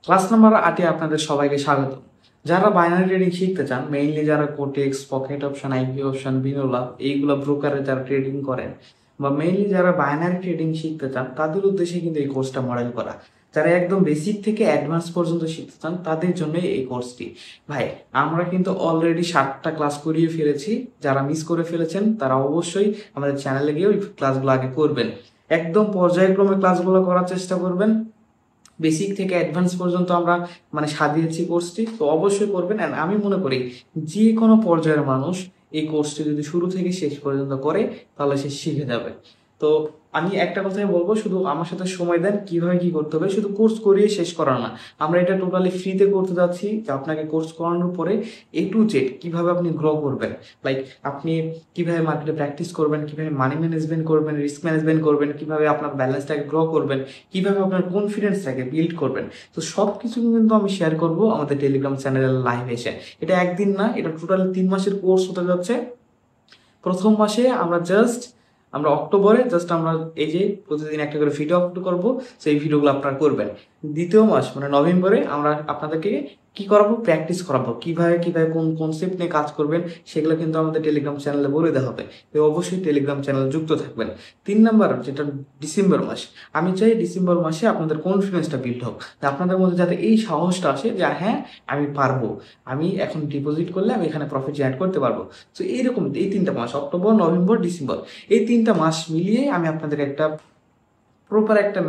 Class number 8-এ আপনাদের সবাইকে স্বাগত। যারা বাইনারি ট্রেডিং শিখতে চান, মেইনলি যারা Quotex, pocket option, IP option, Binolla এইগুলো ব্রোকারে যারা ট্রেডিং করেন, বা মেইনলি যারা বাইনারি ট্রেডিং শিখতে চান, তাদের উদ্দেশ্যে কিন্তু এই কোর্সটা মডেল করা। যারা একদম বেসিক থেকে অ্যাডভান্স পর্যন্ত শিখতে চান তাদের জন্যই এই কোর্সটি। ভাই, আমরা কিন্তু অলরেডি 7টা ক্লাস করিয়ে ফেলেছি। যারা মিস করে ফেলেছেন তারা অবশ্যই আমাদের চ্যানেলে গিয়ে ওই ক্লাসগুলো আগে করবেন। একদম পর্যায়ক্রমে ক্লাসগুলো করার চেষ্টা করবেন। বেসিক থেকে অ্যাডভান্স পর্যন্ত আমরা মানে সাজিয়েছি কোর্সটি, তো অবশ্যই করবেন। অ্যান্ড আমি মনে করি যে কোনো পর্যায়ের মানুষ এই কোর্সটি যদি শুরু থেকে শেষ পর্যন্ত করে তাহলে সে শিখে যাবে। তো আমি একটা কথাই বলবো, শুধু আমার সাথে সময় দেন, কিভাবে কি করতে হবে, শুধু কোর্স করিয়ে শেষ করা না। আমরা এটা টোটালি ফ্রিতে করতে যাচ্ছি, যে আপনাকে কোর্স করানোর পরে A to Z কিভাবে আপনি গ্রো করবেন, লাইক আপনি কিভাবে মার্কেটে প্র্যাকটিস করবেন, কিভাবে মানি ম্যানেজমেন্ট করবেন, রিস্ক ম্যানেজমেন্ট করবেন, কিভাবে আপনার ব্যালেন্সটাকে গ্রো করবেন, কিভাবে আপনার কনফিডেন্সটাকে বিল্ড করবেন। তো সব কিছু কিন্তু আমি শেয়ার করব আমাদের টেলিগ্রাম চ্যানেলের লাইভ এসে। এটা একদিন না, এটা টোটালি 3 মাসের কোর্স হতে যাচ্ছে। প্রথম মাসে আমরা অক্টোবরে আমরা এই যে প্রতিদিন একটা করে ভিডিও আপলোড করবো, সেই ভিডিওগুলো আপনারা করবেন। দ্বিতীয় মাস মানে নভেম্বরে আমরা আপনাদেরকে কি করাবো, প্র্যাকটিস করাবো, কিভাবে কিভাবে কোন কনসেপ্ট নিয়ে কাজ করবেন, সেগুলো কিন্তু আমাদের টেলিগ্রাম চ্যানেলে বলে দেওয়া হবে। তো অবশ্যই টেলিগ্রাম চ্যানেলে যুক্ত থাকবেন। 3 নাম্বার যেটা ডিসেম্বর মাস, আমি চাই ডিসেম্বর মাসে আপনাদের কনফিডেন্সটা বিল্ড হোক, আপনাদের মধ্যে যাতে এই সাহসটা আসে যে হ্যাঁ আমি পারবো, আমি এখন ডিপোজিট করলে আমি এখানে প্রফিট জেনারেট করতে পারবো। তো এইরকম এই 3টা মাস, অক্টোবর, নভেম্বর, ডিসেম্বর, এই 3টা মাস মিলিয়ে আমি আপনাদের একটা প্রপার একটা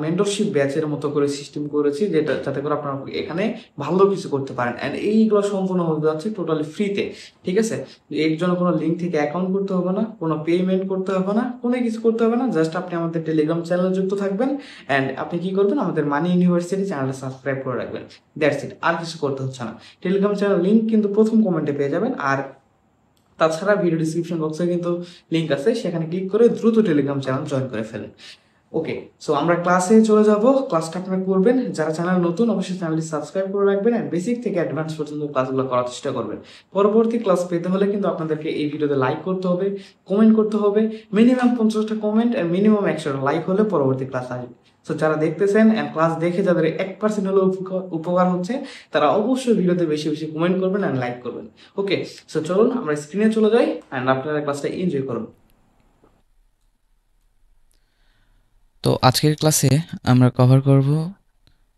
মেন্টরশিপ ব্যাচের মতো করে সিস্টেম করেছি, যেটা যাতে করে আপনারা এখানে ভালো কিছু করতে পারেন। অ্যান্ড এইগুলো সম্পূর্ণ হতে যাচ্ছে টোটালি ফ্রিতে, ঠিক আছে? এর জন্য কোনো লিঙ্ক থেকে অ্যাকাউন্ট করতে হবে না, কোনো পেমেন্ট করতে হবে না, কোনো কিছু করতে হবে না। জাস্ট আপনি আমাদের টেলিগ্রাম চ্যানেলে যুক্ত থাকবেন, অ্যান্ড আপনি কি করবেন, আমাদের মানি ইউনিভার্সিটি চ্যানেলটা সাবস্ক্রাইব করে রাখবেন। দ্যাটস ইট, আর কিছু করতে হচ্ছে না। টেলিগ্রাম চ্যানেল লিঙ্ক কিন্তু প্রথম কমেন্টে পেয়ে যাবেন। আর তাছাড়া ভিডিও ডিসক্রিপশন বক্সে কিন্তু লিঙ্ক আছে, সেখানে ক্লিক করে দ্রুত টেলিগ্রাম চ্যানেল জয়েন করে ফেলেন। ওকে, সো আমরা ক্লাসে চলে যাব। ক্লাসটা আপনারা করবেন, যারা চ্যানেল নতুন অবশ্যই চ্যানেলটি সাবস্ক্রাইব করে রাখবেন, আর বেসিক থেকে অ্যাডভান্স পর্যন্ত ক্লাসগুলো করার চেষ্টা করবেন। পরবর্তী ক্লাস পেতে হলে কিন্তু আপনাদেরকে এই ভিডিওতে লাইক করতে হবে, কমেন্ট করতে হবে। মিনিমাম 50টা কমেন্ট আর মিনিমাম 100টা লাইক হলে পরবর্তী ক্লাস আসবে। সো যারা দেখতেছেন অ্যান্ড ক্লাস দেখে যাদের 1% হলেও উপকার হচ্ছে, তারা অবশ্যই ভিডিওতে বেশি বেশি কমেন্ট করবেন অ্যান্ড লাইক করবেন। ওকে, সো চলুন আমরা স্ক্রিনে চলে যাই অ্যান্ড আপনারা ক্লাসটা এনজয় করুন। তো আজকের ক্লাসে আমরা কভার করব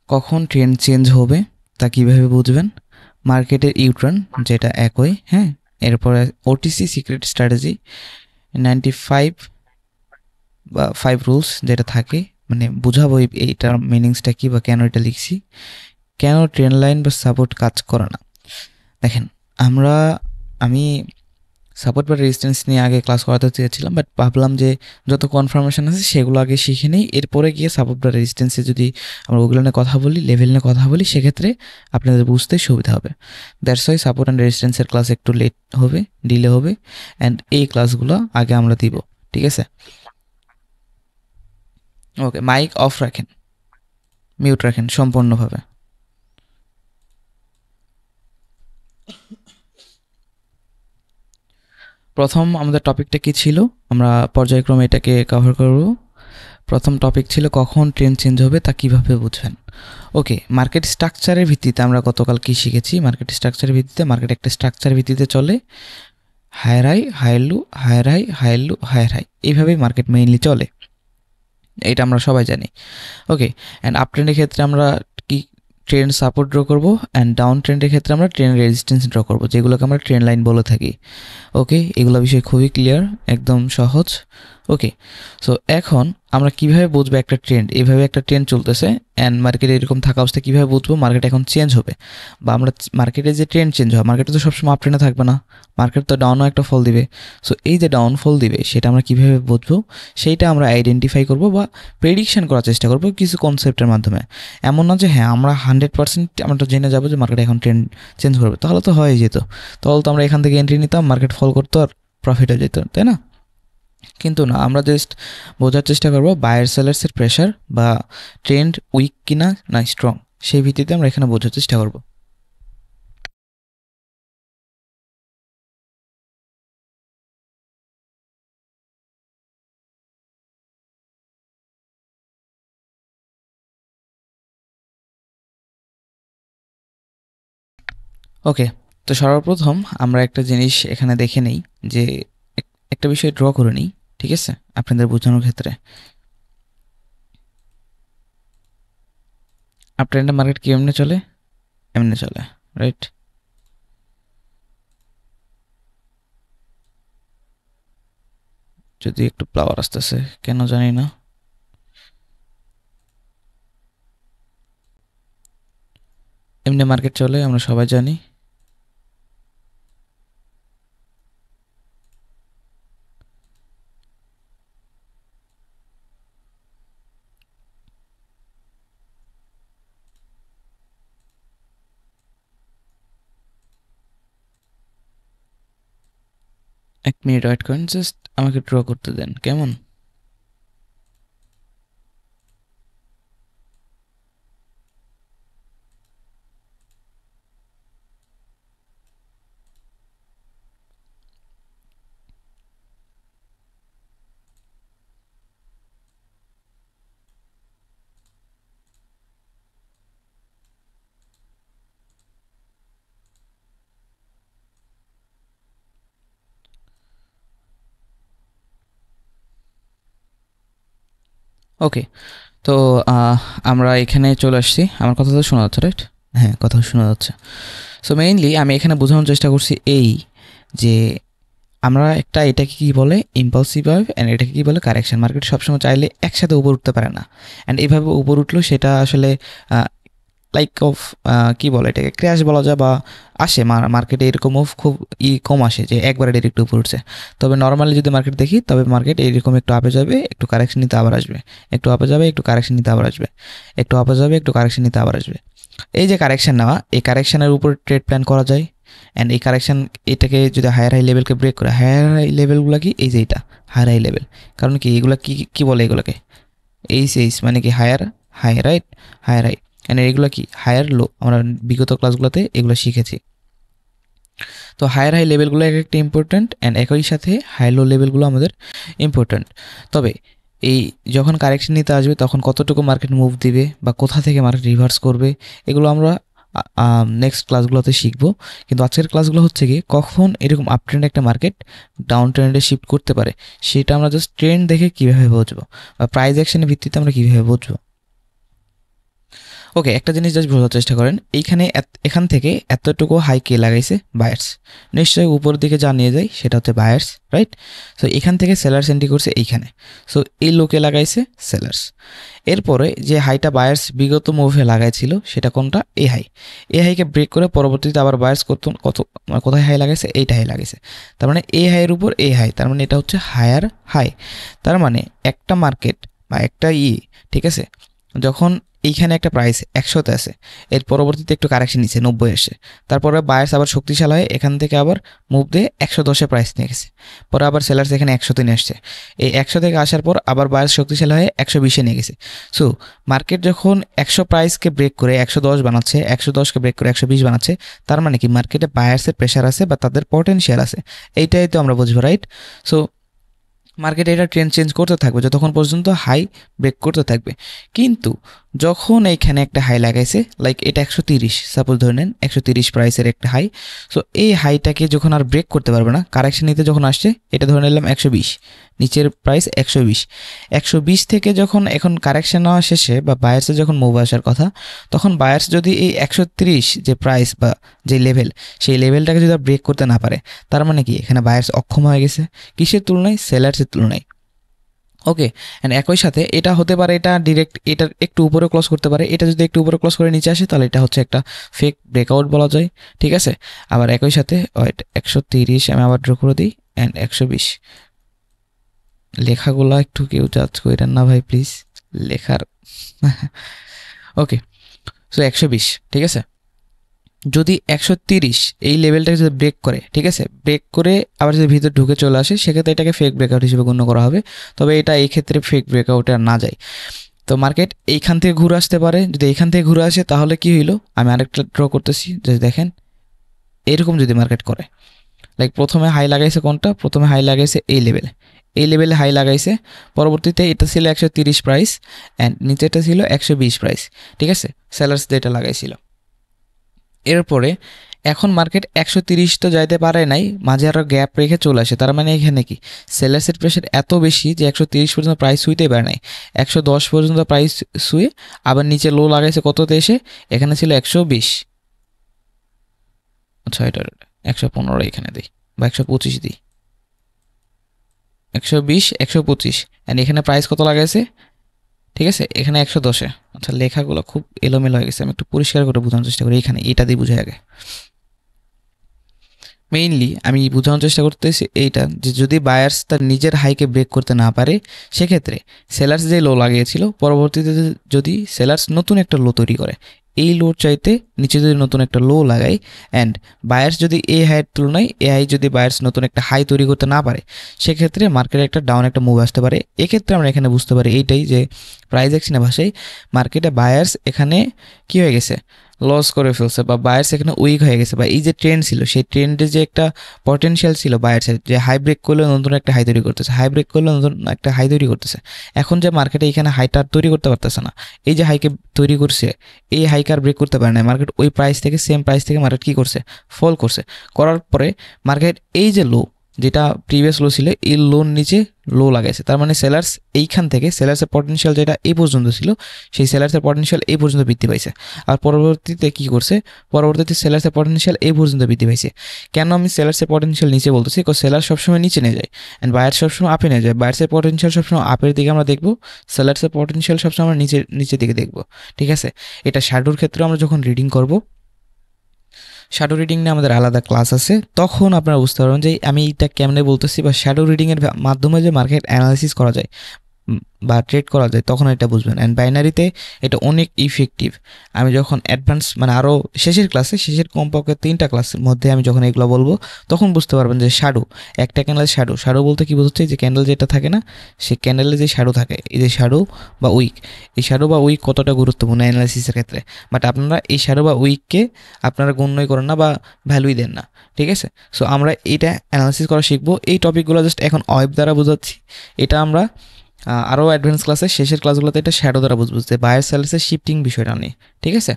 কখন ট্রেন্ড চেঞ্জ হবে তা কিভাবে বুঝবেন, মার্কেটের ইউটার্ন যেটা একই, হ্যাঁ, এরপরে ওটিসি সিক্রেট স্ট্র্যাটেজি 95 বা 5 রুলস যেটা থাকে, মানে বুঝাবো এইটার মিনিংসটা কী বা কেন এটা লিখছি, কেন ট্রেন্ড লাইন বা সাপোর্ট কাজ করে না। দেখেন, আমি সাপোর্ট বা রেজিস্ট্যান্স নিয়ে আগে ক্লাস করাতে চেয়েছিলাম, বাট ভাবলাম যে যত কনফার্মেশন আছে সেগুলো আগে শিখে নিই, এরপরে গিয়ে সাপোর্ট বা রেজিস্ট্যান্সে যদি আমরা ওগুলো নিয়ে কথা বলি, লেভেল নিয়ে কথা বলি, সেক্ষেত্রে আপনাদের বুঝতে সুবিধা হবে। দ্যাটস ওয়াই সাপোর্ট অ্যান্ড রেজিস্ট্যান্সের ক্লাস একটু লেট হবে, ডিলে হবে, অ্যান্ড এই ক্লাসগুলো আগে আমরা দিব, ঠিক আছে? ওকে, মাইক অফ রাখেন, মিউট রাখেন সম্পূর্ণভাবে। প্রথম আমাদের টপিকটা কি ছিল, আমরা পর্যায়ক্রমে এটাকে কভার করব। প্রথম টপিক ছিল কখন ট্রেন্ড চেঞ্জ হবে তা কিভাবে বুঝবেন। ওকে, মার্কেট স্ট্রাকচারের ভিত্তিতে আমরা গতকাল কি শিখেছি, মার্কেট স্ট্রাকচারের ভিত্তিতে মার্কেট একটা স্ট্রাকচার ভিত্তিতে চলে, higher high, higher low, higher high, higher low, higher high, এইভাবেই মার্কেট মেইনলি চলে, এটা আমরা সবাই জানি। ওকে, অ্যান্ড আপ ট্রেন্ডের ক্ষেত্রে আমরা কি ট্রেন্ড সাপোর্ট ড্র করবো, অ্যান্ড ডাউন ট্রেন্ডের ক্ষেত্রে আমরা ট্রেন্ড রেজিস্ট্যান্স ড্র করবো, যেগুলোকে আমরা ট্রেন্ড লাইন বলে থাকি। ওকে, এগুলো বিষয় খুবই ক্লিয়ার, একদম সহজ। ওকে, সো এখন আমরা কিভাবে বুঝবো একটা ট্রেন্ড, এইভাবে একটা ট্রেন্ড চলতেছে অ্যান্ড মার্কেটে এরকম থাকা অবস্থায় কীভাবে বুঝবো মার্কেট এখন চেঞ্জ হবে, বা আমরা মার্কেটে যে ট্রেন্ড চেঞ্জ হয়, মার্কেটে তো সবসময় আপ ট্রেন্ডে থাকবে না, মার্কেট তো ডাউনও একটা ফল দিবে। সো এই যে ডাউনফল দিবে সেটা আমরা কীভাবে বুঝবো, সেইটা আমরা আইডেন্টিফাই করবো বা প্রেডিকশন করার চেষ্টা করবো কিছু কনসেপ্টের মাধ্যমে। এমন না যে হ্যাঁ আমরা 100% আমরা তো জেনে যাবো যে মার্কেট এখন ট্রেন্ড চেঞ্জ করবে, তাহলে তো হয়ে যেত, তাহলে তো আমরা এখান থেকে এন্ট্রি নিতাম, মার্কেট ফল করতো আর প্রফিট হয়ে যেত, তাই না? কিন্তু না, আমরা জাস্ট বোঝার চেষ্টা করবো বায়ার সেলার্সের প্রেশার বা ট্রেন্ড উইক কিনা না স্ট্রং, সেই ভিত্তিতে আমরা এখানে বোঝার চেষ্টা করবো। ওকে, তো সর্বপ্রথম আমরা একটা জিনিস এখানে দেখে নেই যে একটা বিষয় ড্র করে নিই, ঠিক আছে, আপনাদের বোঝানোর ক্ষেত্রে। আপট্রেন্ডের মার্কেট কি এমনি চলে? এমনি চলে, রাইট? যদি একটু ফ্লাওয়ার আসতেছে কেন জানি না। এমনি মার্কেট চলে, আমরা সবাই জানি। এক মিনিট ওয়েট করেন, জাস্ট আমাকে ড্র করতে দেন, কেমন? ওকে, তো আমরা এখানে চলে আসছি। আমার কথা তো শোনা যাচ্ছে, রাইট? হ্যাঁ, কথা শোনা যাচ্ছে। সো মেইনলি আমি এখানে বোঝানোর চেষ্টা করছি এই যে আমরা এটাকে কি বলে ইম্পালসিভ ভাব, অ্যান্ড এটাকে কি বলে কারেকশন। মার্কেট সবসময় চাইলে একসাথে উপর উঠতে পারে না, অ্যান্ড এইভাবে উপর উঠলেও সেটা আসলে লাইক অফ কি বলে এটাকে ক্র্যাশ বলা যায়, বা আসে মার্কেটে এরকমও খুব কম আসে যে একবারে ডাইরেক্ট উপর উঠছে। তবে নর্মালি যদি মার্কেট দেখি, তবে মার্কেট এইরকম একটু আপে যাবে, একটু কারেকশন নিতে আবার আসবে, একটু আপে যাবে, একটু কারেকশন নিতে আবার আসবে, একটু আপে যাবে, একটু কারেকশন নিতে আবার আসবে। এই যে কারেকশন নেওয়া, এই কারেকশনের উপর ট্রেড প্ল্যান করা যায়। অ্যান্ড এই কারেকশন এটাকে যদি হায়ার হাই লেভেলকে ব্রেক করে, হায়ার হাই লেভেলগুলো কি এই যে এটা হায়ার হাই লেভেল, কারণ কি এগুলো কি বলে এগুলোকে এইচ মানে কি higher high, right? Higher high, and এগুলো কি হায়ার লো, আমরা বিগত ক্লাসগুলোতে এগুলো শিখেছি। তো হায়ার হাই লেভেলগুলো এক একটা ইম্পর্ট্যান্ট, অ্যান্ড একই সাথে হাই লো লেভেলগুলো আমাদের ইম্পর্ট্যান্ট। তবে এই যখন কারেকশন নিতে আসবে তখন কতটুকু মার্কেট মুভ দিবে বা কোথা থেকে মার্কেট রিভার্স করবে, এগুলো আমরা নেক্সট ক্লাসগুলোতে শিখবো। কিন্তু আজকের ক্লাসগুলো হচ্ছে কি কখন এরকম আপ ট্রেন্ড একটা মার্কেট ডাউন ট্রেন্ডে শিফট করতে পারে, সেটা আমরা জাস্ট ট্রেন্ড দেখে কীভাবে বুঝবো, বা প্রাইস অ্যাকশনের ভিত্তিতে আমরা কীভাবে বুঝবো। ওকে, একটা জিনিস জাস্ট বোঝার চেষ্টা করেন, এখান থেকে এতটুকু হাই কে লাগাইছে বায়ার্স, নিশ্চয়ই উপরের দিকে যা নিয়ে যায় সেটা হচ্ছে বায়ার্স, রাইট? সো এখান থেকে সেলার্স এন্ট্রি করছে এইখানে, সো এই লোকে লাগাইছে সেলার্স। এরপরে যে হাইটা বায়ার্স বিগত মুভে লাগাইছিল সেটা কোনটা? এই হাইকে ব্রেক করে পরবর্তীতে আবার বায়ার্স কোথায় হাই লাগাইছে? এইটা হাই লাগাইছে। তার মানে এই হাইয়ের উপর এই হাই, তার মানে এটা হচ্ছে হায়ার হাই। তার মানে একটা মার্কেট বা একটা ঠিক আছে, যখন এইখানে একটা প্রাইস 100-তে আছে, এর পরবর্তীতে একটু কারেকশন নিচ্ছে 90 আসে, তারপরে বায়ার্স আবার শক্তিশালী হয়ে এখান থেকে আবার মুভ দিয়ে 110-এ প্রাইস নিয়ে গেছে, পরে আবার সেলার্স এখানে 100-তে নিয়ে আসছে, এই 100 থেকে আসার পর আবার বায়ার্স শক্তিশালী হয়ে 120-এ নিয়ে গেছে। সো মার্কেট যখন 100 প্রাইসকে ব্রেক করে 110 বানাচ্ছে, 110কে ব্রেক করে 120 বানাচ্ছে, তার মানে কি মার্কেটে বায়ার্সের প্রেশার আছে বা তাদের পটেনশিয়াল আছে, এইটাই তো আমরা বুঝবো, রাইট? সো মার্কেটে এটা ট্রেন্ড চেঞ্জ করতে থাকবে যতক্ষণ পর্যন্ত হাই ব্রেক করতে থাকবে। কিন্তু যখন এইখানে একটা হাই লাগাইছে, লাইক এটা 130, সাপোজ ধরে নেন 130 প্রাইসের একটা হাই, সো এই হাইটাকে যখন আর ব্রেক করতে পারবে না, কারেকশন নিতে যখন আসছে, এটা ধরে নিলাম 120, নিচের প্রাইস 120 থেকে যখন এখন কারেকশন নেওয়া শেষে বা বায়ার্সে যখন মুভ আসার কথা, তখন বায়ার্স যদি এই 130 যে প্রাইস বা যে লেভেল, সেই লেভেলটাকে যদি আর ব্রেক করতে না পারে, তার মানে কি এখানে বায়ার্স অক্ষম হয়ে গেছে কিসের তুলনায়? সেলার্সের তুলনায়। ওকে, অ্যান্ড একই সাথে এটা হতে পারে এটা ডিরেক্ট এটার একটু উপরে ক্লোজ করতে পারে, এটা যদি একটু উপরে ক্লোজ করে নিচে আসে তাহলে এটা হচ্ছে একটা ফেক ব্রেকআউট বলা যায়, ঠিক আছে? আবার একই সাথে 130 আমি আবার ড্র করে দিই, অ্যান্ড 120। লেখাগুলো একটু কেউ জাজ করেন না ভাই প্লিজ, লেখার ওকে, সো 120, ঠিক আছে? যদি 130 এই লেভেলটাকে যদি ব্রেক করে, ঠিক আছে, ব্রেক করে আবার যদি ভিতরে ঢুকে চলে আসে, সেক্ষেত্রে এটাকে ফেক ব্রেকআউট হিসেবে গণ্য করা হবে। তবে এটা এই ক্ষেত্রে ফেক ব্রেকআউটে আর না যায়। তো মার্কেট এইখান থেকে ঘুরে আসতে পারে, যদি এইখান থেকে ঘুরে আসে তাহলে কি হইলো, আমি আরেকটা ড্র করতেছি, যদি দেখেন এরকম যদি মার্কেট করে, লাইক প্রথমে হাই লাগাইছে কোনটা? প্রথমে হাই লাগাইছে এই লেভেলে হাই লাগাইছে, পরবর্তীতে এটা ছিল 130 প্রাইস, অ্যান্ড নিচেটা ছিল 120 প্রাইস, ঠিক আছে, সেলার্স যেটা লাগাইছিল। এরপরে এখন মার্কেট 130 তো যাইতে পারে নাই, মাঝে আরও গ্যাপ রেখে চলে আসে। তার মানে এখানে কি সেলার্সের প্রেশার এত বেশি যে 130 পর্যন্ত প্রাইস ছুঁইতেই পারে নাই, 110 পর্যন্ত প্রাইস ছুঁয়ে আবার নিচে লো লাগাইছে কততে এসে, এখানে ছিল 120, আচ্ছা এটা 115 এখানে দিই বা 125 দিই, 120 125, অ্যান্ড এখানে প্রাইস কত লাগাইছে, ঠিক আছে এখানে 110-এ। আচ্ছা লেখাগুলো খুব এলোমেলো হয়ে গেছে, আমি একটু পরিষ্কার করে বোঝানোর চেষ্টা করি। এখানে এটা দিয়ে বুঝাই আগে। মেইনলি আমি বোঝানোর চেষ্টা করতেছি এইটা যে যদি বায়ার্স তার নিজের হাইকে ব্রেক করতে না পারে, সেক্ষেত্রে সেলার্স যে লো লাগিয়েছিল পরবর্তীতে যদি সেলার্স নতুন একটা লো তৈরি করে, এই লোর চাইতে নিচে যদি নতুন একটা লো লাগায়, অ্যান্ড বায়ার্স যদি এই হাইয়ের তুলনায় এ হাই যদি বায়ার্স নতুন একটা হাই তৈরি করতে না পারে, সেক্ষেত্রে মার্কেটে একটা ডাউন একটা মুভ আসতে পারে। এক্ষেত্রে আমরা এখানে বুঝতে পারি এইটাই যে প্রাইস অ্যাকশনের ভাষায় মার্কেটে বায়ার্স এখানে কী হয়ে গেছে, লস করে ফেলছে, বা বায়ার্স এখানে উইক হয়ে গেছে, বা এই যে ট্রেন্ড ছিল সেই ট্রেন্ডে যে একটা পটেনশিয়াল ছিল বায়ার্সের, যে হাই ব্রেক করলে নতুন একটা হাই তৈরি করতেছে, হাই ব্রেক করলে নতুন একটা হাই তৈরি করতেছে। এখন যে মার্কেটে এখানে হাইটা তৈরি করতে পারতেছে না, এই যে হাইকে তৈরি করছে এই হাইকে আর ব্রেক করতে পারে না, মার্কেট ওই প্রাইস থেকে সেম প্রাইস থেকে মার্কেট কী করছে, ফল করছে। করার পরে মার্কেট এই যে লো যেটা প্রিভিয়াস লো ছিল এই লোর নিচে লো লাগাইছে। তার মানে সেলার্স এইখান থেকে সেলার্সের পটেনশিয়াল যেটা এই পর্যন্ত ছিল সেই সেলার্সের পটেনশিয়াল এই পর্যন্ত বৃদ্ধি পাইছে। আর পরবর্তীতে কী করছে, পরবর্তীতে সেলার্সের পটেনশিয়াল এই পর্যন্ত বৃদ্ধি পাইছে। কেন আমি সেলার্সের পটেনশিয়াল নিচে বলতেছি, কারণ সেলার সবসময় নিচে নিয়ে যায় অ্যান্ড বায়ার সবসময় আপে নিয়ে যায়। বায়ার্সের পটেনশিয়াল সবসময় আপের দিকে আমরা দেখবো, সেলার্সের পটেনশিয়াল সবসময় আমরা নিচের দিকে দেখবো, ঠিক আছে। এটা শ্যাডোর ক্ষেত্রে আমরা যখন রিডিং করব, শ্যাডো রিডিং নিয়ে আমাদের আলাদা ক্লাস আছে, তখন আপনারা বুঝতে পারবেন যে আমি এটা কেমনে বলতেছি, বা শ্যাডো রিডিংয়ের মাধ্যমে যে মার্কেট অ্যানালাইসিস করা যায় বা ট্রেড করা যায় তখন এটা বুঝবেন। অ্যান্ড বাইনারিতে এটা অনেক ইফেক্টিভ। আমি যখন অ্যাডভান্স মানে আরও শেষের ক্লাসে, শেষের কমপক্ষে 3টা ক্লাসের মধ্যে আমি যখন এগুলো বলবো তখন বুঝতে পারবেন যে শ্যাডো, একটা ক্যান্ডেলের শ্যাডো, শ্যাডো বলতে কী বোঝাচ্ছে, যে ক্যান্ডেল যেটা থাকে না, সে ক্যান্ডেলে যে শ্যাডো থাকে, এই যে শ্যাডো বা উইক, এই শ্যাডো বা উইক কতটা গুরুত্বপূর্ণ অ্যানালাইসিসের ক্ষেত্রে। বাট আপনারা এই শ্যাডো বা উইককে আপনারা গণ্যই করেন না বা ভ্যালুই দেন না, ঠিক আছে। সো আমরা এটা অ্যানালাইসিস করা শিখবো। এই টপিকগুলো জাস্ট এখন ওয়েব দ্বারা বোঝাচ্ছি, এটা আমরা আরও অ্যাডভান্স ক্লাসে শেষের ক্লাসগুলোতে এটা শ্যাডো দ্বারা বুঝবো, যে বায়ার সেলার্সের শিফটিং বিষয়টা নিয়ে, ঠিক আছে।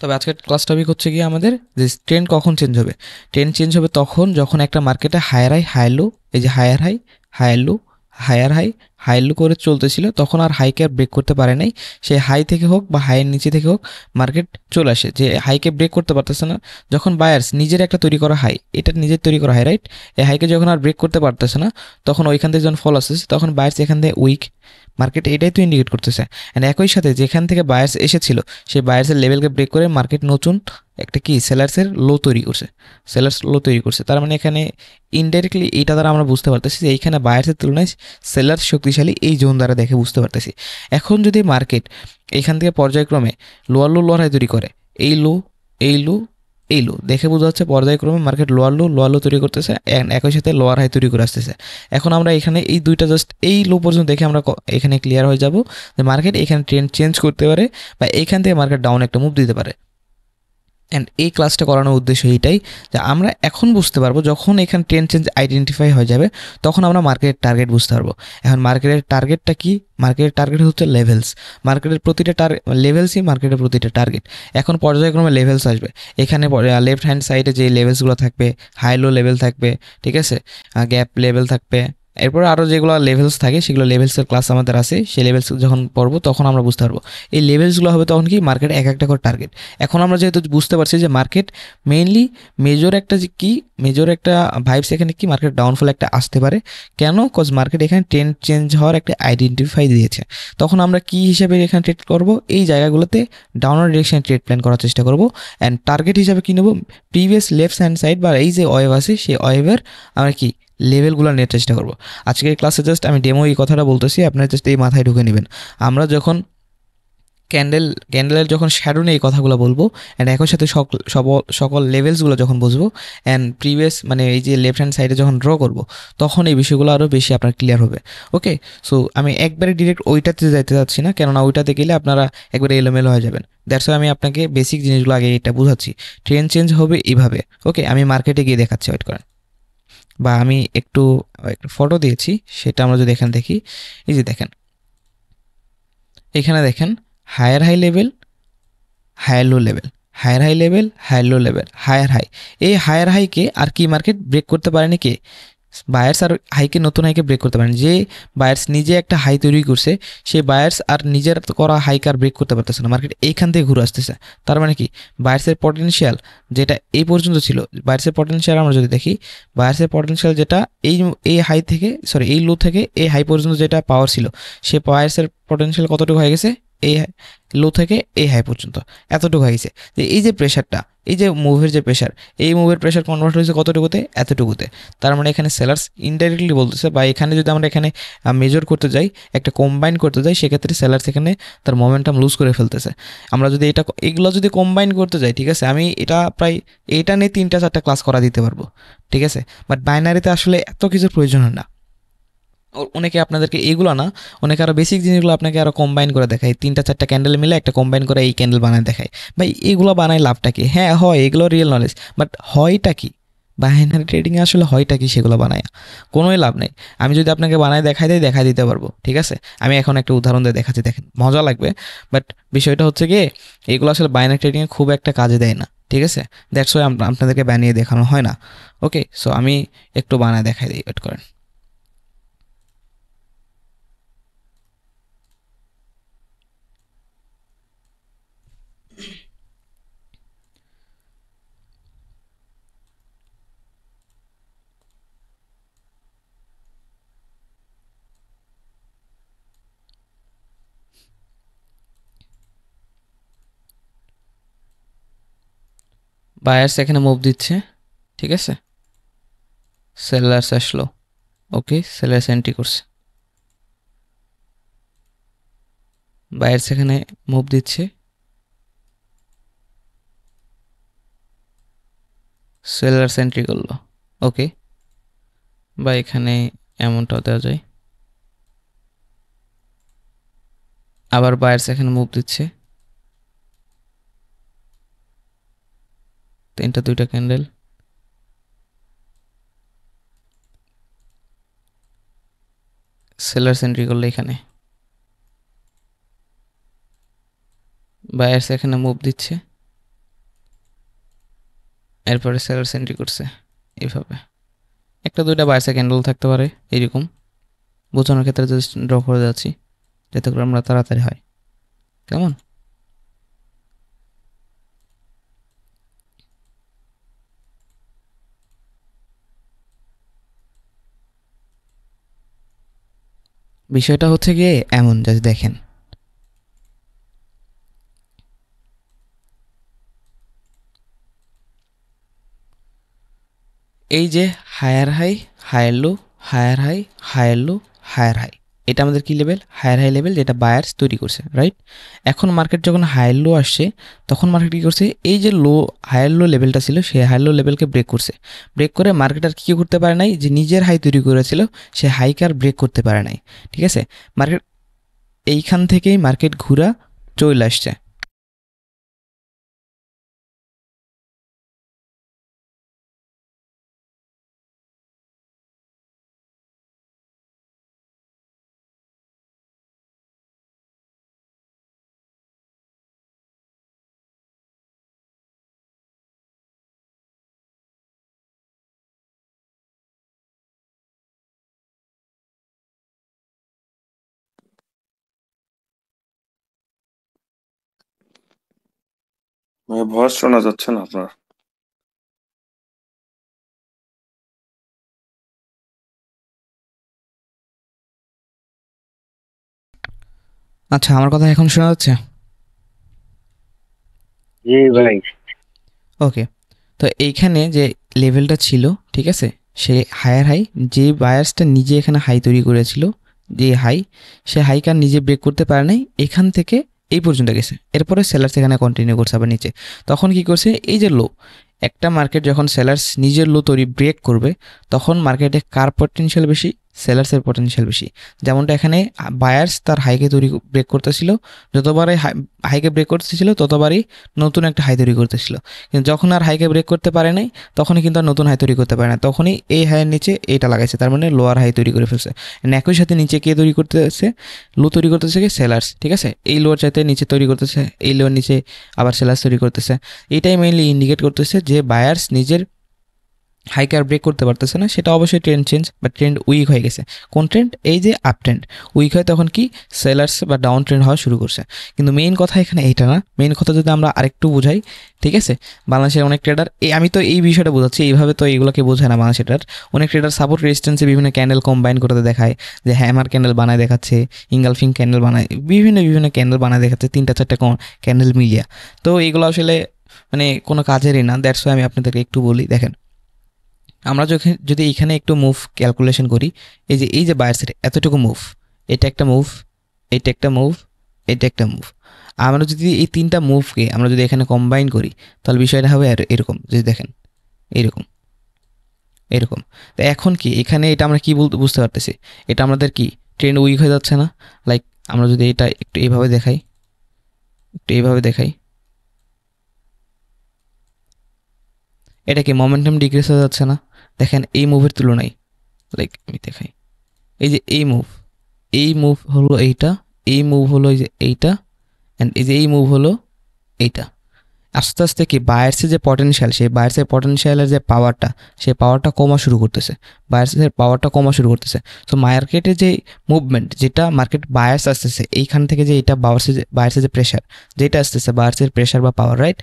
তবে আজকের ক্লাস টপিক হচ্ছে গিয়ে আমাদের যে ট্রেন্ড কখন চেঞ্জ হবে। ট্রেন্ড চেঞ্জ হবে তখন যখন একটা মার্কেটে হায়ার হাই হায়ার লো, এই যে higher high higher low higher high higher low করে চলতেছিল, তখন আর হাইকে আর ব্রেক করতে পারে নাই। সেই হাই থেকে হোক বা হাইয়ের নিচে থেকে হোক মার্কেট চলে আসে, যে হাইকে ব্রেক করতে পারতেছে না। যখন বায়ার্স নিজের একটা তৈরি করা হাই, এটা নিজের তৈরি করা হাই, রাইট, এই হাইকে যখন আর ব্রেক করতে পারতেছে না, তখন ওইখান থেকে যখন ফল আসতেছে তখন বায়ার্স এখান থেকে উইক, মার্কেট এটাই তো ইন্ডিকেট করতেছে। অ্যান্ড একই সাথে যেখান থেকে বায়ার্স এসেছিল সেই বায়ার্সের লেভেলকে ব্রেক করে মার্কেট নতুন একটা কি সেলার্সের লো তৈরি করছে, সেলার্স লো তৈরি করছে। তার মানে এখানে ইনডাইরেক্টলি এইটা দ্বারা আমরা বুঝতে পারতেছি যে এইখানে বায়ার্সের তুলনায় সেলার শক্তিশালী, এই জোন দ্বারা দেখে বুঝতে পারতেছি। এখন যদি মার্কেট এইখান থেকে পর্যায়ক্রমে লোয়ার লো লোয়ার হাই তৈরি করে, এই লো এই লো এই লো দেখে বোঝা যাচ্ছে পর্যায়ক্রমে মার্কেট লোয়ার লো তৈরি করতেছে, একই সাথে লোয়ার হাই তৈরি করে আসতেছে। এখন আমরা এখানে এই দুইটা জাস্ট এই লো পর্যন্ত দেখে আমরা এখানে ক্লিয়ার হয়ে যাব যে মার্কেট এখানে ট্রেন্ড চেঞ্জ করতে পারে বা এইখান থেকে মার্কেট ডাউন একটা মুভ দিতে পারে। অ্যান্ড এই ক্লাসটা করানোর উদ্দেশ্য এইটাই যে আমরা এখন বুঝতে পারবো যখন এখানে ট্রেন্ড চেঞ্জ আইডেন্টিফাই হয়ে যাবে তখন আমরা মার্কেটের টার্গেট বুঝতে পারবো। এখন মার্কেটের টার্গেটটা কি, মার্কেটের টার্গেট হচ্ছে লেভেলস, মার্কেটের প্রতিটা লেভেলসই মার্কেটের প্রতিটা টার্গেট। এখন পর্যায়ক্রমে লেভেলস আসবে, এখানে লেফট হ্যান্ড সাইডে যে লেভেলসগুলো থাকবে, হাই লো লেভেল থাকবে, ঠিক আছে, গ্যাপ লেভেল থাকবে, এরপর আরও যেগুলো লেভেলস থাকে সেগুলো লেভেলসের ক্লাস আমাদের আছে, সেই লেভেলস যখন পড়বো তখন আমরা বুঝতে পারবো এই লেভেলসগুলো হবে তখন কি মার্কেট এক একটা করে টার্গেট। এখন আমরা যেহেতু বুঝতে পারছি যে মার্কেট মেইনলি মেজর একটা যে কি মেজর একটা ভাইবস এখানে কি মার্কেট ডাউনফল একটা আসতে পারে, কেন, কজ মার্কেট এখানে ট্রেন্ড চেঞ্জ হওয়ার একটা আইডেন্টিফাই দিয়েছে। তখন আমরা কি হিসাবে এখানে ট্রেড করব, এই জায়গাগুলোতে ডাউনার ডিরেকশনে ট্রেড প্ল্যান করার চেষ্টা করব। অ্যান্ড টার্গেট হিসাবে কী নেব, প্রিভিয়াস লেফট হ্যান্ড সাইড বা এই যে ওয়েভ আছে সেই ওয়েভের আমরা কি লেভেলগুলো নেওয়ার চেষ্টা করবো। আজকের ক্লাসে জাস্ট আমি ডেমো এই কথাটা বলতেছি, আপনারা জাস্ট এই মাথায় ঢুকে নেবেন। আমরা যখন ক্যান্ডেলের যখন শ্যাডো নিয়ে এই কথাগুলো বলবো অ্যান্ড একই সাথে সকল লেভেলসগুলো যখন বুঝবো অ্যান্ড প্রিভিয়াস মানে এই যে লেফট হ্যান্ড সাইডে যখন ড্র করবো তখন এই বিষয়গুলো আরও বেশি আপনার ক্লিয়ার হবে। ওকে, সো আমি একবারে ডিরেক্ট ওইটাতে যাইতে চাচ্ছি না, কেননা ওইটাতে গেলে আপনারা একবারে এলোমেলো হয়ে যাবেন। দ্যাটস ওয়াই আমি আপনাকে বেসিক জিনিসগুলো আগে এটা বোঝাচ্ছি। ট্রেন্ড চেঞ্জ হবে এইভাবে। ওকে, আমি মার্কেটে গিয়ে দেখাচ্ছি, ওয়েট করেন, বা আমি একটু ফটো দিয়েছি সেটা আমরা যদি এখানে দেখি, এই যে দেখেন এখানে দেখেন higher high level, higher low level, higher high level, higher low level, higher high. এই হায়ার হাইকে আর কি মার্কেট ব্রেক করতে পারেনি কে? বায়ার্স আর হাইকে, নতুন হাইকে ব্রেক করতে পারেন। যে বায়ার্স নিজে একটা হাই তৈরি করছে, সেই বায়ার্স আর নিজের করা হাইকে আর ব্রেক করতে পারতেছে না, মার্কেট এইখান থেকে ঘুরে আসতেছে। তার মানে কি, বায়ার্সের পটেনশিয়াল যেটা এই পর্যন্ত ছিল, বায়ার্সের পটেনশিয়াল আমরা যদি দেখি, বায়ার্সের পটেনশিয়াল যেটা এই হাই থেকে, সরি এই লো থেকে এই হাই পর্যন্ত যেটা পাওয়ার ছিল, সে বায়ার্সের পটেনশিয়াল কতটুকু হয়ে গেছে, এই লো থেকে এই হাই পর্যন্ত এতটুকু হয়ে গেছে। যে এই যে প্রেশারটা, এই যে মুভের যে প্রেশার, এই মুভের প্রেশার কনভার্ট হয়েছে কতটুকুতে, এতটুকুতে। তার মানে এখানে সেলার্স ইনডাইরেক্টলি বলতেছে, বা এখানে যদি আমরা এখানে মেজর করতে যাই, একটা কম্বাইন করতে যাই, সেক্ষেত্রে সেলার্স এখানে তার মোমেন্টাম লুজ করে ফেলতেছে। আমরা যদি এগুলো যদি কম্বাইন করতে যাই, ঠিক আছে, আমি এটা প্রায় এটা নিয়ে 3-4টা ক্লাস করা দিতে পারবো, ঠিক আছে। বাট বাইনারিতে আসলে এত কিছুর প্রয়োজন হয় না। অনেকে আপনাদেরকে এইগুলো না, অনেকে আরও বেসিক জিনিসগুলো আপনাকে আরও কম্বাইন করে দেখায়, 3-4টা ক্যান্ডেল মিলে একটা কম্বাইন করে এই ক্যান্ডেল বানায় দেখায়। ভাই এইগুলো বানায় লাভটা কি? হ্যাঁ হয়, এগুলো রিয়েল নলেজ, বাট হয়টা কি? বাইনারি ট্রেডিংয়ে আসলে হয়টা কি সেগুলো বানায়? কোনোই লাভ নেই। আমি যদি আপনাকে বানায় দেখাই দিতে পারবো, ঠিক আছে। আমি এখন একটা উদাহরণ দিয়ে দেখাচ্ছি, দেখেন মজা লাগবে। বাট বিষয়টা হচ্ছে গিয়ে, এগুলো আসলে বাইনারি ট্রেডিংয়ে খুব একটা কাজে দেয় না, ঠিক আছে। দ্যাটস ওয়াই আপনাদেরকে বানিয়ে দেখানো হয় না। ওকে, সো আমি একটু বানায় দেখাই দিই, ওয়েট করেন। বায়ার্স এখানে মুভ দিচ্ছে, ঠিক আছে। সেলার্স আসলো, ওকে, সেলার্স এন্ট্রি করছে। বায়ার্স এখানে মুভ দিচ্ছে, সেলার্স এন্ট্রি করলো, ওকে। বা এখানে এমনটাও দেওয়া যায়। আবার বায়ার্স এখানে মুভ দিচ্ছে, 2টা ক্যান্ডেল। সেলার্স এন্ট্রি করলো এখানে, বায়ার্স এখানে মুভ দিচ্ছে, এরপরে সেলার্স এন্ট্রি করছে। এইভাবে 1-2টা বায়ার্সের ক্যান্ডেল থাকতে পারে, এরকম বোঝানোর ক্ষেত্রে জাস্ট ড্র করে যাচ্ছি, যাতে করে আমরা তাড়াতাড়ি হয়, কেমন? বিষয়টা হচ্ছে গিয়ে এমন, জাস্ট দেখেন, এই যে higher high, higher low, higher high, higher low, higher high, এটা আমাদের কি লেভেল? হায়ার হাই লেভেল, যেটা বায়ার্স তৈরি করছে, রাইট। এখন মার্কেট যখন হায়ার লো আসছে, তখন মার্কেট কী করছে? এই যে হায়ার লো লেভেলটা ছিল, সেই হায়ার লো লেভেলকে ব্রেক করছে। ব্রেক করে মার্কেট আর কী করতে পারে নাই, যে নিজের হাই তৈরি করেছিল, সে হাইকে আর ব্রেক করতে পারে নাই, ঠিক আছে। মার্কেট এইখান থেকেই মার্কেট ঘুরা চলে আসছে। ভয়েস শোনা যাচ্ছে না আপনার। আচ্ছা, আমার কথা এখন শোনা যাচ্ছে? জি ভাই। ওকে, তো এইখানে যে লেভেলটা ছিল, ঠিক আছে, সে হায়ার হাই, যে বায়ার্সটা নিজে এখানে হাই তৈরি করেছিল, যে হাই, সে হাইকে আর নিজে ব্রেক করতে পারে নাই, এখান থেকে এই পর্যন্ত গেছে। এরপরে সেলার্স এখানে কন্টিনিউ করছে আবার নিচে। তখন কি করছে, এই যে লো, একটা মার্কেট যখন সেলার্স নিজের লো তৈরি ব্রেক করবে, তখন মার্কেটে কার পটেনশিয়াল বেশি? সেলার্সের পটেনশিয়াল বেশি। যেমনটা এখানে বায়ার্স তার হাইকে ব্রেক করতেছিল, যতবারই হাইকে ব্রেক করতেছিল ততবারই নতুন একটা হাই তৈরি করতেছিল, কিন্তু যখন আর হাইকে ব্রেক করতে পারে নাই তখনই কিন্তু আর নতুন হাই তৈরি করতে পারে না, তখনই এই হাইয়ের নিচে এইটা লাগাইছে, তার মানে লোয়ার হাই তৈরি করে ফেলছে। একই সাথে নিচে কে তৈরি করতেছে, লো তৈরি করতেছে কি সেলার্স, ঠিক আছে, এই লোয়ার চাইতে নিচে তৈরি করতেছে, এই লোয়ার নিচে আবার সেলার্স তৈরি করতেছে। এটাই মেইনলি ইন্ডিকেট করতেছে যে বায়ার্স নিজের হাইকে আর ব্রেক করতে পারতেছে না, সেটা অবশ্যই ট্রেন্ড চেঞ্জ বা ট্রেন্ড উইক হয়ে গেছে। কোন ট্রেন্ড? এই যে আপ ট্রেন্ড উইক হয় তখন কি সেলার্স বা ডাউন ট্রেন্ড হওয়া শুরু করছে। কিন্তু মেইন কথা এখানে এইটা না, মেইন কথা যদি আমরা আরেকটু বোঝাই, ঠিক আছে, বাংলাদেশের অনেক ট্রেডার, আমি তো এই বিষয়টা বোঝাচ্ছি, এইভাবে তো এইগুলোকে বোঝায় না বাংলাদেশের ট্রেডার। অনেক ট্রেডার সাপোর্ট রেজিস্ট্যান্সে বিভিন্ন ক্যান্ডেল কম্বাইন করতে দেখায়, যে হ্যামার ক্যান্ডেল বানায় দেখাচ্ছে, ইঙ্গালফিং ক্যান্ডেল বানায়, বিভিন্ন ক্যান্ডেল বানায় দেখাচ্ছে, 3-4টা ক্যান্ডেল মিলিয়া। তো এইগুলো আসলে মানে কোনো কাজেরই না। দ্যাটস ওয়াই আমি আপনাদেরকে একটু বলি, দেখেন আমরা যদি এখানে একটু মুভ ক্যালকুলেশন করি, এই যে বায়ার্সের এতটুকু মুভ, এটা একটা মুভ, এটা একটা মুভ, এটা একটা মুভ, আমরা যদি এই 3টা মুভকে আমরা যদি এখানে কম্বাইন করি তাহলে বিষয়টা হবে এরকম, যদি দেখেন এরকম এরকম। তো এখন কি এখানে এটা আমরা কি বুঝতে পারতেছি, এটা আমাদের কি ট্রেন্ড উইক হয়ে যাচ্ছে না? লাইক আমরা যদি এটা একটু এইভাবে দেখাই, এটা কি মোমেন্টাম ডিক্রিজ হয়ে যাচ্ছে না? দেখেন এই মুভের তুলনায়, লাইক আমি দেখাই, এই মুভ হলো এইটা, এই মুভ হলো এই যে এইটা, অ্যান্ড এই যে এই মুভ হলো এইটা। আস্তে আস্তে কি বায়ার্সের যে পটেনশিয়াল, সেই বায়ার্সের পটেনশিয়ালের যে পাওয়ারটা, সেই পাওয়ারটা কমা শুরু করতেছে। তো মার্কেটের যে মুভমেন্ট, যেটা মার্কেট বায়ার্স আসতেছে এইখান থেকে, যে এটা বায়ার্সের যে প্রেশার যেটা আসতেছে, বায়ার্সের প্রেশার বা পাওয়ার, রাইট?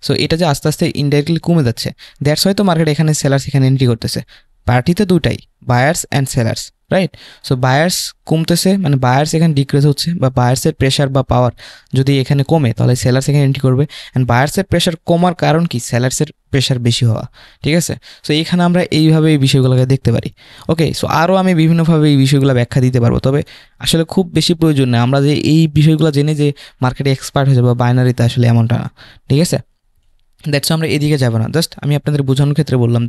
সো এটা যে আস্তে আস্তে ইনডাইরেক্টলি কমে যাচ্ছে, দ্যাটস হয়তো মার্কেট এখানে সেলার্স এখানে এন্ট্রি করতেছে। পার্টি তো দুটাই, buyers and sellers, right? So buyers কমতেছে, মানে বায়ার্স এখানে ডিক্রিজ হচ্ছে, বা বায়ার্সের প্রেশার বা পাওয়ার যদি এখানে কমে তাহলে সেলার্স এখানে এন্ট্রি করবে। অ্যান্ড বায়ার্সের প্রেশার কমার কারণ কি? সেলার্সের প্রেশার বেশি হওয়া, ঠিক আছে? সো এইখানে আমরা এইভাবে এই বিষয়গুলোকে দেখতে পারি। ওকে, সো আরও আমি বিভিন্নভাবে এই বিষয়গুলো ব্যাখ্যা দিতে পারবো, তবে আসলে খুব বেশি প্রয়োজন নেই আমরা যে এই বিষয়গুলো জেনে যে মার্কেটে এক্সপার্ট হয়ে যাবো বাইনারিতে, আসলে এমনটা না, ঠিক আছে? দ্যাটস আমরা এদিকে যাবো না, জাস্ট আমি আপনাদের বোঝানোর ক্ষেত্রে বললাম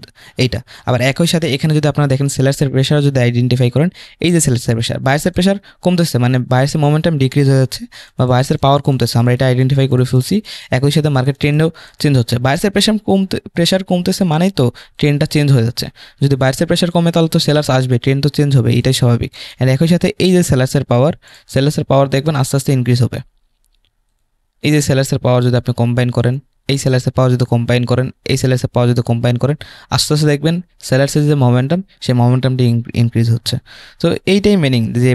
এইটা। আবার একই সাথে এখানে যদি আপনারা দেখেন সেলার্সের প্রেশার যদি আইডেন্টিফাই করেন, এই যে সেলার্সের প্রেশার, বায়ার্সের প্রেশার কমতেছে, মানে বায়ার্সের মোমেন্টাম ডিক্রিজ হয়ে যাচ্ছে বা বায়ার্সের পাওয়ার কমতেছে, আমরা এটা আইডেন্টিফাই করে ফেলছি। একই সাথে মার্কেট ট্রেন্ডও চেঞ্জ হচ্ছে, বায়ার্সের প্রেশার কমতেছে মানেই তো ট্রেন্ডটা চেঞ্জ হয়ে যাচ্ছে। যদি বায়ার্সের প্রেশার কমে তাহলে তো সেলার্স আসবে, ট্রেন্ড তো চেঞ্জ হবে, এটাই স্বাভাবিক। অ্যান্ড একই সাথে এই যে সেলার্সের পাওয়ার দেখবেন আস্তে আস্তে ইনক্রিজ হবে। এই যে সেলার্সের পাওয়ার যদি আপনি কম্বাইন করেন, এই সেলার্সের পাওয়ার যদি কম্বাইন করেন, এই সেলার্সের পাওয়ার যদি কম্বাইন করেন, আস্তে আস্তে দেখবেন সেলার্সের যে মোমেন্টাম, সেই মোমেন্টামটি ইনক্রিজ হচ্ছে। তো এইটাই মিনিং যে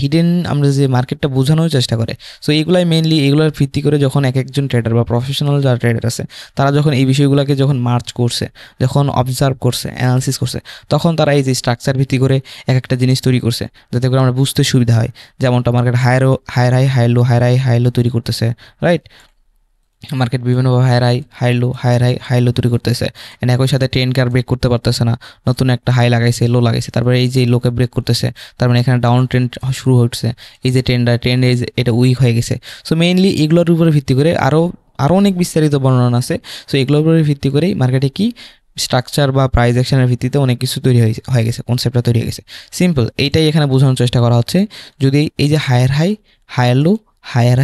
হিডেন আমরা যে মার্কেটটা বোঝানোর চেষ্টা করে। সো এইগুলাই মেনলি, এগুলোর ভিত্তি করে যখন এক একজন ট্রেডার বা প্রফেশনাল যারা ট্রেডার আছে তারা যখন এই বিষয়গুলোকে যখন মার্চ করছে, যখন অবজার্ভ করছে, অ্যানালিসিস করছে, তখন তারা এই যে স্ট্রাকচার ভিত্তি করে এক একটা জিনিস তৈরি করছে যাতে করে আমরা বুঝতে সুবিধা হয়। যেমনটা মার্কেট হায়ার হাই লো তৈরি করতেছে, রাইট? মার্কেট বিভিন্নভাবে হাই লো তৈরি করতেছে, এন্ড একই সাথে ট্রেন্ডকে আর ব্রেক করতে পারতেছে না, নতুন একটা হাই লাগাইছে, লো লাগাইছে, তারপরে এই যে লোকে ব্রেক করতেছে, তার মানে এখানে ডাউন ট্রেন্ড শুরু হচ্ছে। এই যে ট্রেন্ড এটা উইক হয়ে গেছে। সো মেইনলি এগুলোর উপরে ভিত্তি করে আরও অনেক বিস্তারিত বর্ণনা আছে। সো এগুলোর উপরে ভিত্তি করেই মার্কেটে কি স্ট্রাকচার বা প্রাইস অ্যাকশনের ভিত্তিতে অনেক কিছু তৈরি হয়ে গেছে, কনসেপ্টটা তৈরি হয়ে গেছে। সিম্পল, এইটাই এখানে বোঝানোর চেষ্টা করা হচ্ছে। যদি এই যে হায়ার লো, হায়ার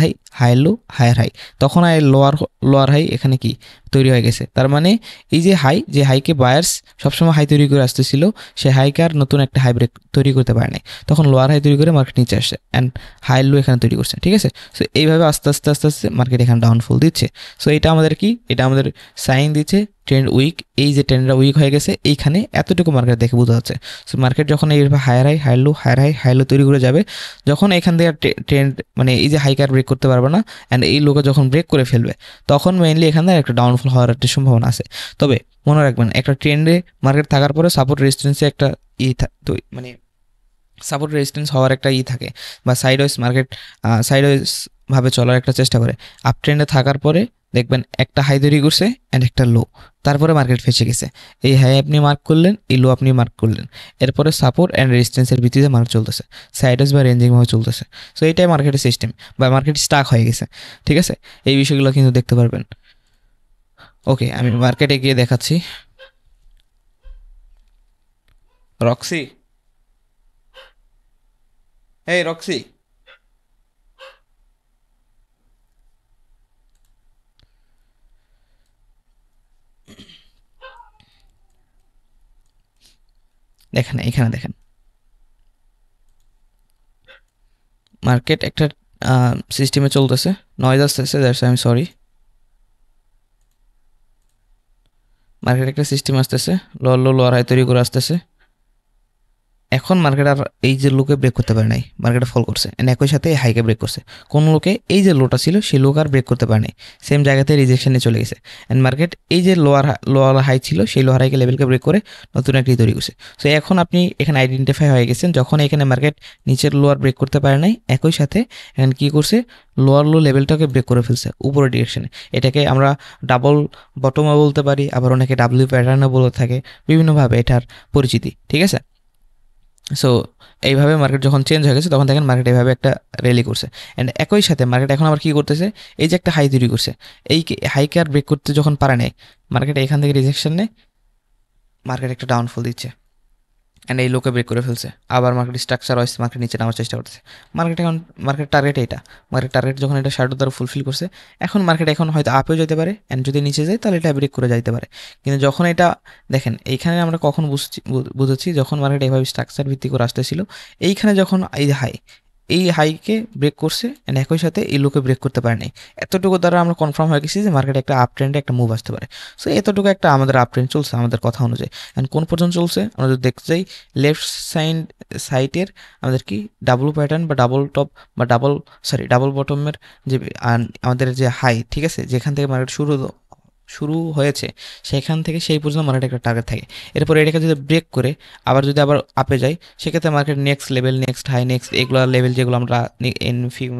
হাই, তখন আর লোয়ার হাই এখানে কি তৈরি হয়ে গেছে, তার মানে এই যে হাইকে বায়ার্স সবসময় হাই তৈরি করে আসতেছিল, সে হাইকে আর নতুন একটা হাই ব্রেক তৈরি করতে পারে নাই, তখন লোয়ার হাই তৈরি করে মার্কেট নিচে আসছে, অ্যান্ড হায়ার লো এখানে তৈরি করছে, ঠিক আছে? সো এইভাবে আস্তে আস্তে মার্কেট এখানে ডাউনফল দিচ্ছে। সো এটা আমাদের সাইন দিচ্ছে ট্রেন্ড উইক। এই যে ট্রেন্ডটা উইক হয়ে গেছে, এইখানে এতটুকু মার্কেট দেখে বোঝা যাচ্ছে। সো মার্কেট যখন এইভাবে হায়ার লো তৈরি করে যাবে, যখন এখান থেকে ট্রেন্ড মানে এই যে হাইকার ব্রেক করতে পারবে না, অ্যান্ড এই লোকে যখন ব্রেক করে ফেলবে, তখন মেইনলি এখানে একটা ডাউনফল হওয়ার একটা সম্ভাবনা আছে। তবে মনে রাখবেন, একটা ট্রেন্ডে মার্কেট থাকার পরে সাপোর্ট রেজিস্ট্যান্সে একটা মানে সাপোর্ট রেজিস্ট্যান্স হওয়ার একটা থাকে, বা সাইডওয়েজ ভাবে চলার একটা চেষ্টা করে। আপ ট্রেন্ডে থাকার পরে দেখবেন একটা হাই তৈরি করছে অ্যান্ড একটা লো, তারপরে মার্কেট ফেসে গেছে। এই হাই আপনি মার্ক করলেন, এই লো আপনি মার্ক করলেন, এরপরে সাপোর্ট অ্যান্ড রেজিস্ট্যান্সের ভিত্তিতে মার্কেট চলতেছে, সাইডওয়েজ বা রেঞ্জিংভাবে চলতেছে। সো এইটাই মার্কেটের সিস্টেম, বা মার্কেট স্টাক হয়ে গেছে, ঠিক আছে? এই বিষয়গুলো কিন্তু দেখতে পারবেন। ওকে, আমি মার্কেটে গিয়ে দেখাচ্ছি। রক্সি, এই রক্সি, দেখেন এখানে দেখেন, মার্কেট একটা সিস্টেমে চলতেছে, নয়েজ আসতেছে, that's I am sorry. Market একটা সিস্টেম আসতেছে, লোয়ার হাই তৈরি করে আসতেছে। এখন মার্কেট আর এই যে লোকে ব্রেক করতে পারে নাই, মার্কেটে ফল করছে, এন্ড একই সাথে হাইকে ব্রেক করছে। কোন লোকে এই যে লোটা ছিল সেই লোক আর ব্রেক করতে পারে নাই, সেম জায়গাতে রিজেকশনে চলে গেছে। অ্যান্ড মার্কেট এই যে লোয়ার হাই ছিল সেই লোয়ার হাইকে লেভেলকে ব্রেক করে নতুন একটি তৈরি করছে। সো এখন আপনি এখানে আইডেন্টিফাই হয়ে গেছেন, যখন এখানে মার্কেট নিচের লোয়ার ব্রেক করতে পারে নাই, একই সাথে এখানে কী করছে, লোয়ার লো লেভেলটাকে ব্রেক করে ফেলছে উপরের ডিরেকশনে। এটাকে আমরা ডাবল বটমও বলতে পারি, আবার অনেকে ডাব্লিউ প্যাটার্নও বলে থাকে, বিভিন্নভাবে এটার পরিচিতি, ঠিক আছে। সো এইভাবে মার্কেট যখন চেঞ্জ হয়ে গেছে তখন দেখেন মার্কেট এইভাবে একটা র্যালি করছে। অ্যান্ড একই সাথে মার্কেট এখন আবার কী করতেছে, এই যে একটা হাই তৈরি করছে, এই হাইকে আর ব্রেক করতে যখন পারে নাই, মার্কেট এখান থেকে রিজেকশন নেয়, মার্কেট একটা ডাউনফল দিচ্ছে, অ্যান্ড এই লোকে ব্রেক করে ফেলছে। আবার মার্কেট স্ট্রাকচার ওয়াইজ মার্কেট নিচে নামার চেষ্টা করতেছে। মার্কেট টার্গেট এটা, মার্কেট টার্গেট যখন এটা শ্যাডো দ্বারা ফুলফিল করছে, এখন মার্কেট এখন হয়তো আপেও যেতে পারে, অ্যান্ড যদি নিচে যায় তাহলে এটা ব্রেক করে যাইতে পারে। কিন্তু যখন এটা দেখেন, এইখানে আমরা কখন বুঝেছি, যখন মার্কেট এইভাবে স্ট্রাকচার ভিত্তিক করে আসতেছিল, এইখানে যখন এই হাইকে ব্রেক করছে, অ্যান্ড একই সাথে এই লোকে ব্রেক করতে পারে নাই, এতটুকু দ্বারা আমরা কনফার্ম হয়ে গেছি যে মার্কেট একটা আপ ট্রেন্ডে একটা মুভ আসতে পারে। সো এতটুকু একটা আমাদের আপ ট্রেন্ড চলছে আমাদের কথা অনুযায়ী। অ্যান্ড কোন পর্যন্ত চলছে আমরা যদি দেখতে যাই, লেফট সাইডের আমাদের কি ডাবল প্যাটার্ন বা ডাবল টপ বা ডাবল বটমের যে আমাদের যে হাই, ঠিক আছে, যেখান থেকে মার্কেট শুরু হয়েছে সেখান থেকে সেই পর্যন্ত মার্কেট একটা টার্গেট থাকে। এরপর এটাকে যদি ব্রেক করে যদি আবার আপে যায়, সেক্ষেত্রে market next level, next high, next এগুলো লেভেল যেগুলো আমরা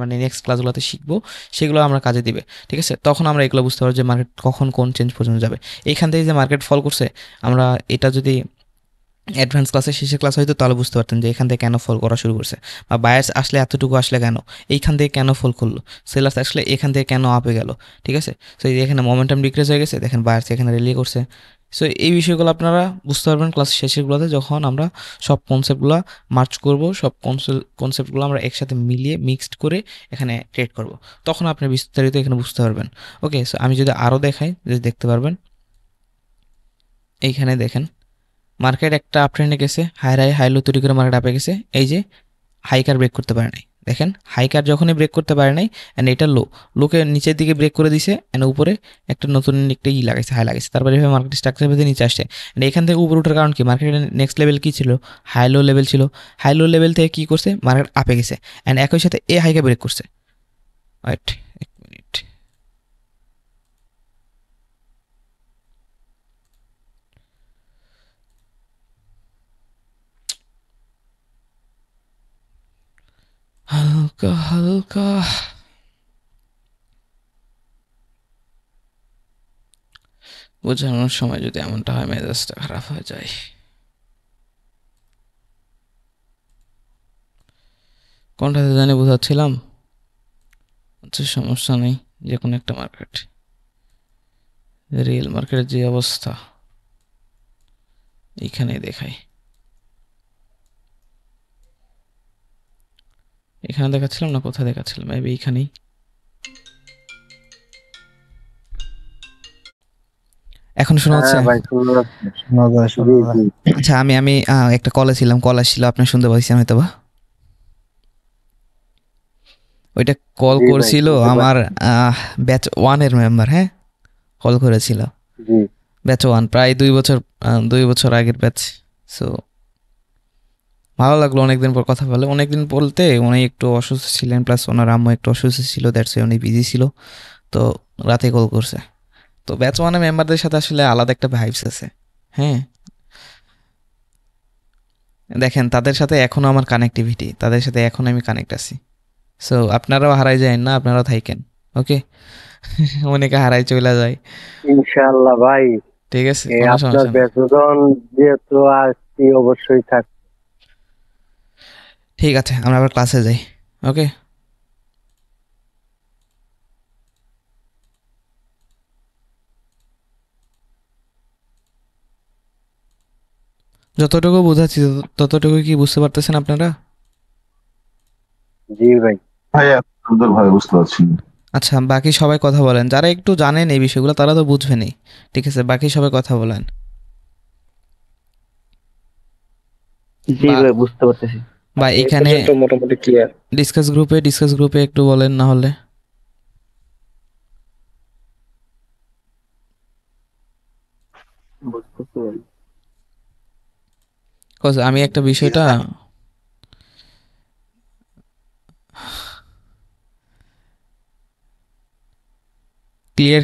মানে নেক্সট ক্লাসগুলোতে শিখবো, সেগুলো আমরা কাজে দিবে, ঠিক আছে। তখন আমরা এগুলো বুঝতে পারবো যে মার্কেট কখন কোন চেঞ্জ পর্যন্ত যাবে। এইখান থেকে যে মার্কেট ফল করছে, আমরা এটা যদি অ্যাডভান্স ক্লাসের শেষের ক্লাস হয়তো তাহলে বুঝতে পারতেন যে এখান থেকে কেন ফল করা শুরু করছে, বা বায়ার্স আসলে এতটুকু আসলে কেন এইখান থেকে কেন ফল করলো, সেলার্স আসলে এখান থেকে কেন আপে গেল, ঠিক আছে। সো এখানে মোমেন্টাম ডিক্রিজ হয়ে গেছে, দেখেন বায়ার্স এখানে রেলি করছে। সো এই বিষয়গুলো আপনারা বুঝতে পারবেন ক্লাস শেষেরগুলোতে, যখন আমরা সব কনসেপ্টগুলো মার্চ করব, সব কনসেপ্টগুলো আমরা একসাথে মিলিয়ে মিক্সড করে এখানে ট্রেড করব, তখন আপনি বিস্তারিত এখানে বুঝতে পারবেন। ওকে, সো আমি যদি আরও দেখাই, যে দেখতে পারবেন এইখানে দেখেন মার্কেট একটা আপ ট্রেন্ডে গেছে, হাই লো তৈরি করে মার্কেট আপে গেছে। এই যে হাইকার ব্রেক করতে পারে নাই, দেখেন হাইকার যখনই ব্রেক করতে পারে নাই, অ্যান্ড এটা লোকে নিচের দিকে ব্রেক করে দিছে, অ্যান্ড উপরে একটা নতুন একটা লাগাইছে, হাই লাগাইছে, তারপরে এভাবে মার্কেট স্ট্রাকচার ভেতরে নিচে আসছে। অ্যান্ড এখান থেকে উপরে ওঠার কারণ কি, মার্কেটের নেক্সট লেভেল কী ছিল, হাই লো লেভেল ছিল। হাই লো লেভেল থেকে কী করছে, মার্কেট আপে গেছে, অ্যান্ড একই সাথে এ হাইকে ব্রেক করছে। ওয়েট এক মিনিট, হালকা হালকা বোঝানোর সময় যদি এমনটা হয়, মেজাজটা খারাপ হয়ে যায়। কোনটাতে জানি বোঝাচ্ছিলাম, আচ্ছা সমস্যা নেই, যে কোনো একটা মার্কেট, রিয়েল মার্কেটের যে অবস্থা এইখানেই দেখাই। এখানে দেখাচ্ছিলাম না, কোথায় দেখাচ্ছিলাম, মেবি এইখানেই। এখন শোনা যাচ্ছে? হ্যাঁ ভাই, শোনা যায়। আচ্ছা, আমি একটা কল আসছিল, আপনি শুনতে পাচ্ছেন হয়তো বা। ওইটা কল জি ভাই, করছিল শুনতে আমার পাচ্ছি। ব্যাচ 1-এর মেম্বার, হ্যাঁ, কল করেছিল। জি ব্যাচ 1 প্রায় 2 বছর আগের ব্যাচ। সো ভালো লাগলো অনেকদিন পর কথা বলে। অনেকদিন বলতে উনি একটু অসুস্থ ছিলেন, প্লাস ওনার আম্মু একটু অসুস্থ ছিল, দ্যাটস উনি বিজি ছিল, তো রাতে কল করছে। তো ব্যাচ 1-এর মেম্বারদের সাথে আসলে আলাদা একটা ভাইবস আছে, হ্যাঁ। দেখেন তাদের সাথে এখনও আমার কানেক্টিভিটি, তাদের সাথে এখন আমি কানেক্ট আছি। সো আপনারাও হারাই যায় না, আপনারাও থাকেন, ওকে। অনেকে হারাই চলে যায়, ইনশাআল্লাহ ভাই, ঠিক আছে, কোনো আপনার সমস্যা নেই। বেতন যেহেতু আসছি অবশ্যই থাক। ঠিক আছে, আমরা আবার ক্লাসে যাই, ওকে। যতটুকু বোঝাচ্ছি ততটুকু কি বুঝতে পারতেছেন আপনারা? জি ভাই। ভাই এত সুন্দর ভাবে বুঝতে পারছি না। আচ্ছা, বাকি সবাই কথা বলেন, যারা একটু জানেন এই বিষয়গুলো তারা তো বুঝবেনই। ঠিক আছে, বাকি সবাই কথা বলেন। জি বা ভাই, বুঝতে পারতেছি। বা এই এখানে পর্যন্ত মোটামুটি ক্লিয়ার। ডিসকাস গ্রুপে একটু বলেন না হলে। বুঝতেছি ভাই। Cause আমি একটা বিষয়টা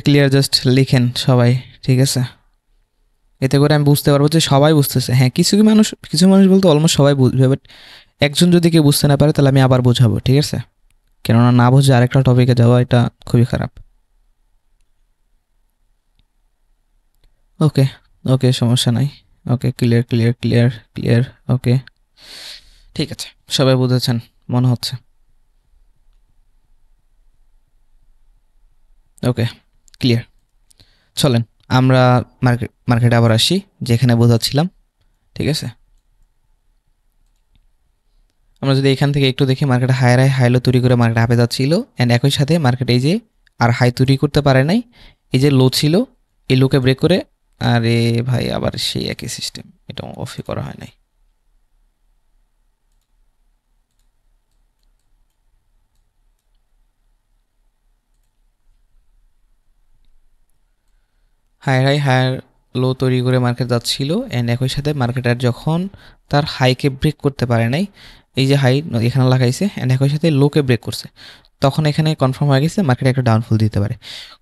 ক্লিয়ার জাস্ট লিখেন সবাই, ঠিক আছে? এতে করে আমি বুঝতে পারবো যে সবাই বুঝতেছে। হ্যাঁ, কিছু মানুষ বলতে অলমোস্ট সবাই বুঝবে, বাট একজন যদি কেউ বুঝতে না পারে তাহলে আমি আবার বোঝাবো, ঠিক আছে? কেননা না বুঝে আরেকটা টপিকে যাওয়া এটা খুবই খারাপ। ওকে, ওকে, সমস্যা নাই। ওকে, ক্লিয়ার। ওকে, ঠিক আছে, সবাই বুঝেছেন মনে হচ্ছে। ওকে, ক্লিয়ার। চলেন আমরা মার্কেটে আবার আসি, যেখানে বোঝাচ্ছিলাম, ঠিক আছে? আমরা যদি এখান থেকে একটু দেখি, মার্কেট হাই লো তৈরি করে মার্কেট আপে যাচ্ছিল, অ্যান্ড একই সাথে মার্কেট এই যে আর হাই তৈরি করতে পারে নাই, এই যে লো ছিল, এই লোকে ব্রেক করে, আরে ভাই আবার সেই একই সিস্টেম, এটা অফই করা হয় নাই। হায়ার লো তৈরি করে মার্কেট যাচ্ছিল, অ্যান্ড একই সাথে মার্কেটার যখন তার হাইকে ব্রেক করতে পারে নাই, এই যে হাই এখানে লাগাইছে, অ্যান্ড একই সাথে লোকে ব্রেক করছে, তখন এখানে কনফার্ম হয়ে গেছে মার্কেট একটা ডাউনফল দিতে পারে।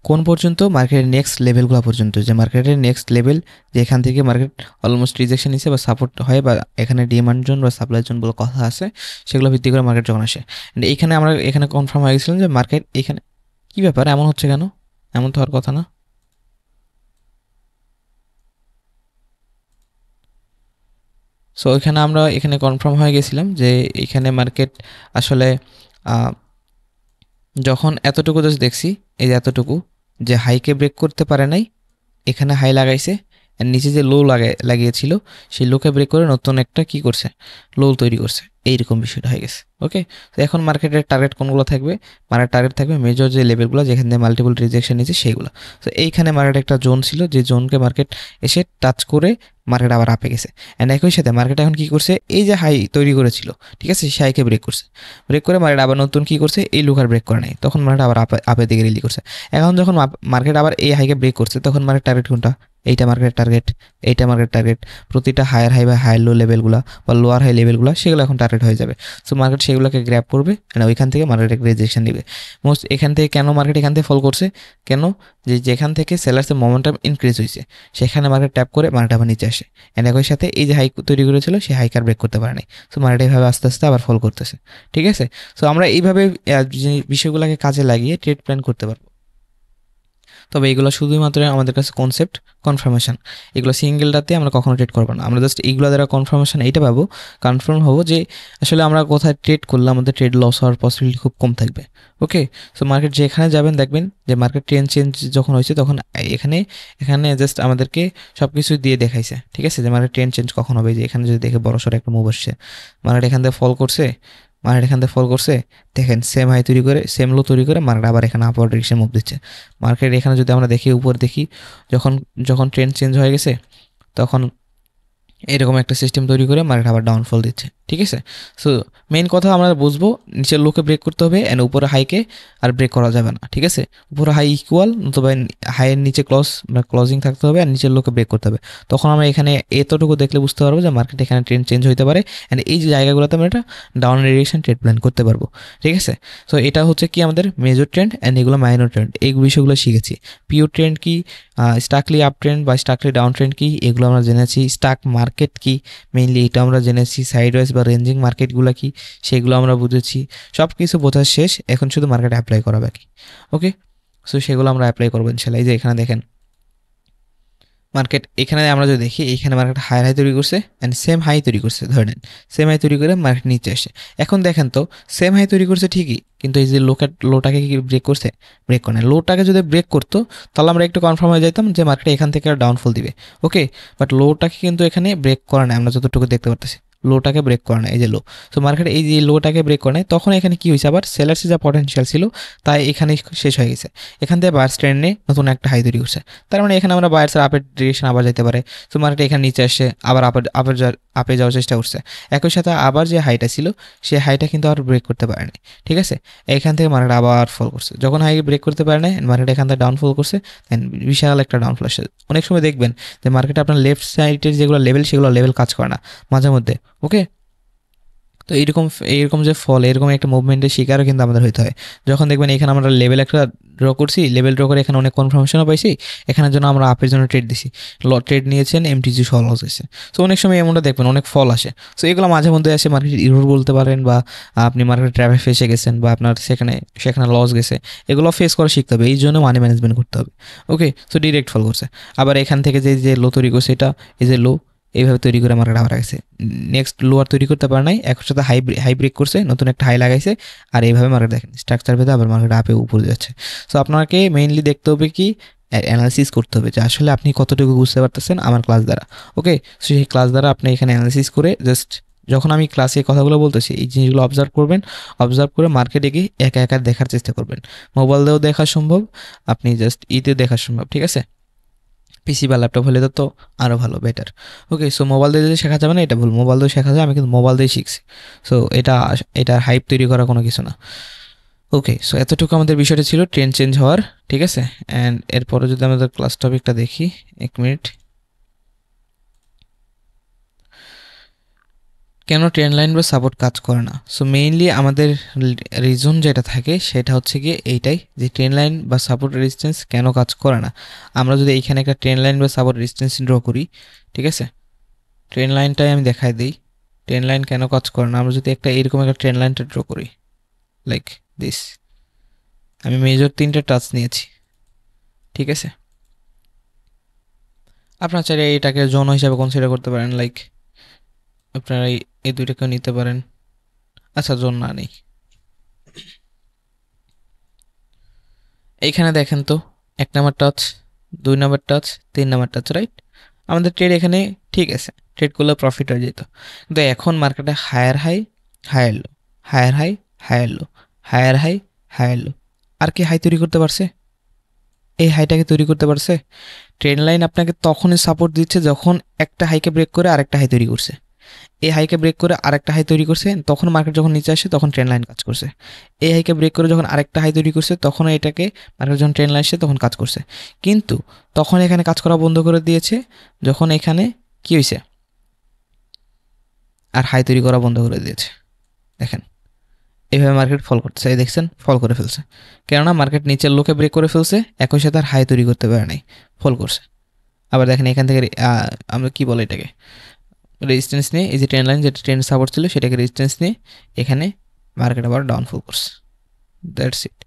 কোন পর্যন্ত? মার্কেটের নেক্সট লেভেলগুলো পর্যন্ত, যে মার্কেটের নেক্সট লেভেল, যে এখান থেকে মার্কেট অলমোস্ট রিজেকশন নিচ্ছে বা সাপোর্ট হয়, বা এখানে ডিমান্ড জোন বা সাপ্লাই জোন বলে কথা আছে, সেগুলো ভিত্তি করে মার্কেট যখন আসে, এইখানে আমরা এখানে কনফার্ম হয়ে গেছিলাম যে মার্কেট এখানে, কী ব্যাপার এমন হচ্ছে কেন? এমন তো হওয়ার কথা না। সো এখানে কনফার্ম হয়ে গেছিলাম যে এখানে মার্কেট আসলে যখন এতটুকু জাস্ট দেখছি, এই যে এতটুকু, যে হাইকে ব্রেক করতে পারে নাই, এখানে হাই লাগাইছে, আর নিচে যে লো লাগিয়েছিল সেই লোকে ব্রেক করে নতুন একটা কি করছে, লো তৈরি করছে, এইরকম বিষয়টা হয়ে গেছে। ওকে, তো এখন মার্কেটের টার্গেট কোনগুলো থাকবে? মার্কেট টার্গেট থাকবে মেজর যে লেভেলগুলো যেখান থেকে মাল্টিপল রিজেকশন নিচ্ছে সেইগুলো। তো এইখানে মার্কেট একটা জোন ছিল, যে জোনকে মার্কেট এসে টাচ করে মার্কেট আবার আপে গেছে, অ্যান্ড একই সাথে মার্কেট এখন কী করছে, এই যে হাই তৈরি করেছিল, ঠিক আছে, সেই হাইকে ব্রেক করে মার্কেট আবার নতুন কী করছে, এই লুকার ব্রেক করে নাই, তখন মার্কেট আবার আপের দিকে রিলি করছে। এখন যখন মার্কেট আবার এই হাইকে ব্রেক করছে, তখন মার্কেট টার্গেট কোনটা? এইটা মার্কেট টার্গেট, প্রতিটা হায়ার হাই বা হায়ার লো লেভেলগুলো বা লোয়ার হাই লেভেলগুলো, সেগুলো এখন টার্গেট হয়ে যাবে। সো মার্কেট সেগুলোকে গ্র্যাব করবে, ওইখান থেকে মার্কেট একটা রিজেকশন নেবে। মোস্ট এখান থেকে কেন মার্কেট এখান থেকে ফল করছে? কেন? যেখান থেকে সেলার্সের মোমেন্টাম ইনক্রিজ হয়েছে, সেখানে মার্কেট ট্যাপ করে মার্কেট আবার নিচে আসে, অ্যান্ড একই সাথে এই যে হাই তৈরি করেছিল সেই হাইকার ব্রেক করতে পারে নাই। সো মার্কেট এইভাবে আস্তে আস্তে আবার ফল করতেছে, ঠিক আছে? সো আমরা এইভাবে বিষয়গুলোকে কাজে লাগিয়ে ট্রেড প্ল্যান করতে পারবো। তবে এগুলো শুধুমাত্র আমাদের কাছে কনসেপ্ট, কনফার্মেশন। এগুলো সিঙ্গেলটাতে আমরা কখনো ট্রেড করবো না, আমরা জাস্ট এইগুলো দ্বারা কনফার্মেশন এইটা পাবো, কনফার্ম হবো যে আসলে আমরা কোথায় ট্রেড করলে আমাদের ট্রেড লস হওয়ার পসিবিলিটি খুব কম থাকবে। ওকে, সো মার্কেট যেখানে যাবেন দেখবেন যে মার্কেট ট্রেন্ড চেঞ্জ যখন হয়েছে তখন এখানে জাস্ট আমাদেরকে সব কিছু দিয়ে দেখাইছে, ঠিক আছে, যে মার্কেট ট্রেন্ড চেঞ্জ কখন হবে। যে এখানে যদি দেখে বড়সড় একটা মুভ আসছে, মার্কেট এখান থেকে ফল করছে, দেখেন সেম হাই তৈরি করে, সেম লো তৈরি করে মার্কেট আবার এখানে আপওয়ার্ড ডিরেকশন মুভ দিচ্ছে। মার্কেট এখানে যদি আমরা দেখি, উপর দেখি, যখন ট্রেন্ড চেঞ্জ হয়ে গেছে তখন এরকম একটা সিস্টেম তৈরি করে মার্কেট আবার ডাউনফল দিচ্ছে, ঠিক আছে? সো মেইন কথা আমরা বুঝবো, নিচের লোকে ব্রেক করতে হবে, অ্যান্ড উপরে হাইকে আর ব্রেক করা যাবে না, ঠিক আছে? উপরে হাই ইকুয়াল, নতুবা হাইয়ের নিচে ক্লোজিং থাকতে হবে, আর নিচের লোকে ব্রেক করতে হবে। তখন আমরা এখানে এতটুকু দেখলে বুঝতে পারবো যে মার্কেট এখানে ট্রেন্ড চেঞ্জ হতে পারে, অ্যান্ড এই যে জায়গাগুলোতে আমরা একটা ডাউন ডিরেকশন ট্রেড প্ল্যান করতে পারবো, ঠিক আছে? সো এটা হচ্ছে কি আমাদের মেজর ট্রেন্ড, অ্যান্ড এগুলো মাইনর ট্রেন্ড, এই বিষয়গুলো শিখেছি। পিওর ট্রেন্ড কি, স্টাকলি আপ ট্রেন্ড বা স্টাকলি ডাউন ট্রেন্ড কি, এগুলো আমরা জেনেছি। স্টাক মার্কেট কি, মেইনলি এটা আমরা জেনেছি। সাইডওয়াইজ বা রেঞ্জিং মার্কেটগুলো কি, সেগুলো আমরা বুঝেছি। সব কিছু বোঝা শেষ, এখন শুধু মার্কেট অ্যাপ্লাই করা বাকি। ওকে, সো সেগুলো আমরা অ্যাপ্লাই করবো ইনশাল্লাহ। এই যে এখানে দেখেন মার্কেট, এখানে আমরা যদি দেখি, এইখানে মার্কেট হাই তৈরি করছে, অ্যান্ড সেম হাই তৈরি করছে, ধরে নেন সেম হাই তৈরি করে মার্কেট নিচে আসে। এখন দেখেন তো, সেম হাই তৈরি করছে ঠিকই, কিন্তু এই যে লোটাকে কি ব্রেক করছে? ব্রেক করে না। লোটাকে যদি ব্রেক করতো তাহলে আমরা একটু কনফার্ম হয়ে যেতাম যে মার্কেট এখান থেকে ডাউনফল দিবে। ওকে, বাট লোটাকে কিন্তু এখানে ব্রেক করে না, আমরা যতটুকু দেখতে পারতেছি। লোটাকে ব্রেক করে নেয়, এই যে লো। সো মার্কেট এই যে লোটাকে ব্রেক করে নেয়, তখন এখানে কি হয়েছে, আবার সেলার্সে যা পটেনশিয়াল ছিল তাই এখানে শেষ হয়ে গেছে। এখান থেকে বায়ার্স ট্রেন্ড নিয়ে নতুন একটা হাই তৈরি করছে। তার মানে এখানে আমরা বায়ার্সের আপের ডিরেকশন আবার যেতে পারে। সো মার্কেট এখানে নিচে আসে, আবার আপে যাওয়ার চেষ্টা করছে। একই সাথে আবার যে হাইটা ছিল সেই হাইটা কিন্তু আর ব্রেক করতে পারেনি, ঠিক আছে। এখান থেকে মার্কেট আবার ফল করছে। যখন হাই ব্রেক করতে পারে না, মার্কেট এখান থেকে ডাউনফল করছে, দেন বিশাল একটা ডাউনফল আসে। অনেক সময় দেখবেন যে মার্কেটে আপনার লেফট সাইডের যেগুলো লেভেল সেগুলো লেভেল কাজ করে না মাঝে মধ্যে, ওকে। তো এইরকম যে ফল, এরকম একটা মুভমেন্টের শিকারও কিন্তু আমাদের হইতে হয়। যখন দেখবেন এখানে আমরা লেভেল একটা ড্র করছি, লেভেল ড্র করে এখানে অনেক কনফার্মেশনও পাইছি, এখানের জন্য আমরা আপের জন্য ট্রেড দিছি, ট্রেড নিয়েছেন, এমটিজি সহ লস হয়েছে। সো অনেক সময় এমনটা দেখবেন অনেক ফল আসে। সো এগুলো মাঝে মধ্যে আসে, মার্কেট ইরোর বলতে পারেন, বা আপনি মার্কেট ট্র্যাপে ফেসে গেছেন, বা আপনার সেখানে লস গেছে, এগুলো ফেস করা শিখতে হবে। এই জন্য মানি ম্যানেজমেন্ট করতে হবে, ওকে। সো ডিরেক্ট ফল করছে। আবার এখান থেকে যে লো তৈরি করছে, এটা এই যে লো, এইভাবে তৈরি করে মার্কেট আবার গেছে। নেক্সট লোয়ার তৈরি করতে পারে নাই, একর সাথে হাই ব্রেক করছে, নতুন একটা হাই লাগাইছে, আর এইভাবে মার্কেট দেখেন স্ট্রাকচার ভেদে আবার মার্কেট আপে উপরে যাচ্ছে। সো আপনাকে মেইনলি দেখতে হবে কি, অ্যানালিসিস করতে হবে যে আসলে আপনি কতটুকু বুঝতে পারতেছেন আমার ক্লাস দ্বারা, ওকে। সো সেই ক্লাস দ্বারা আপনি এখানে অ্যানালিসিস করে জাস্ট যখন আমি ক্লাসে কথাগুলো বলতেছি এই জিনিসগুলো অবজার্ভ করবেন, অবজার্ভ করে মার্কেটে গিয়ে একা একা দেখার চেষ্টা করবেন। মোবাইল দিয়েও দেখা সম্ভব, আপনি জাস্ট ইতে দেখা সম্ভব, ঠিক আছে। পিসি বা ল্যাপটপ হলে তো আরও ভালো, বেটার, ওকে। সো মোবাইল দিয়ে যদি শেখা যাবে না, এটা ভুল, মোবাইল দিয়ে শেখা যায়, আমি কিন্তু মোবাইল দিয়ে শিখছি। সো এটা হাইপ তৈরি করা কোনো কিছু না, ওকে। সো এতটুকু আমাদের বিষয়টা ছিল ট্রেন্ড চেঞ্জ হওয়ার, ঠিক আছে। অ্যান্ড এরপরে যদি আমাদের ক্লাস টপিকটা দেখি, 1 মিনিট। কেন ট্রেন্ড লাইন বা সাপোর্ট কাজ করে না? সো মেইনলি আমাদের রিজন যেটা থাকে সেটা হচ্ছে গিয়ে এইটাই, যে ট্রেন্ড লাইন বা সাপোর্ট রেজিস্ট্যান্স কেন কাজ করে না। আমরা যদি এইখানে একটা ট্রেন্ড লাইন বা সাপোর্ট রেজিস্ট্যান্স ড্র করি, ঠিক আছে, ট্রেন্ড লাইনটাই আমি দেখাই দিই, ট্রেন্ড লাইন কেন কাজ করে না। আমরা যদি একটা এরকম একটা ট্রেন্ড লাইনটা ড্র করি লাইক দিস, আমি মেজর 3টে টাচ নিয়েছি, ঠিক আছে। আপনার চাইলে এটাকে জোন হিসাবে কনসিডার করতে পারেন, লাইক আপনারা এই দুইটাকেও নিতে পারেন। আচ্ছা, জোন না নেই। এইখানে দেখেন তো, 1 number touch, 2 number touch, 3 number touch, right. আমাদের ট্রেড এখানে ঠিক আছে, ট্রেড করলে প্রফিট হয়ে যেত। কিন্তু এখন মার্কেটে higher high, higher low, higher high, higher low, higher high, higher low. আর কি হাই তৈরি করতে পারছে? এই হাইটাকে তৈরি করতে পারছে। ট্রেন্ড লাইন আপনাকে তখনই সাপোর্ট দিচ্ছে যখন একটা হাইকে ব্রেক করে আরেকটা হাই তৈরি করছে। এই হাইকে ব্রেক করে আরেকটা হাই তৈরি করছে, তখন মার্কেট যখন নিচে আসে তখন ট্রেন্ড লাইন কাজ করছে। এই হাইকে ব্রেক করে যখন আরেকটা হাই তৈরি করছে, তখন এটাকে মার্কেট যখন ট্রেন্ড লাইন আসে তখন কাজ করছে। কিন্তু তখন এখানে কাজ করা বন্ধ করে দিয়েছে যখন এখানে কি হয়েছে, আর হাই তৈরি করা বন্ধ করে দিয়েছে। দেখেন এইভাবে মার্কেট ফল করতেছে, এই দেখছেন ফল করে ফেলছে, কেননা মার্কেট নিচের লোকে ব্রেক করে ফেলছে, একই সাথে আর হাই তৈরি করতে পারে নাই, ফল করছে। আবার দেখেন এখান থেকে আমরা কি বলে এটাকে, রেজিস্ট্যান্স নিয়ে, এই যে ট্রেন্ড লাইন যেটা ট্রেন্ড সাপোর্ট ছিল সেটাকে রেজিস্ট্যান্স নিয়ে এখানে মার্কেট আবার ডাউনফল করছে, দ্যাটস ইট।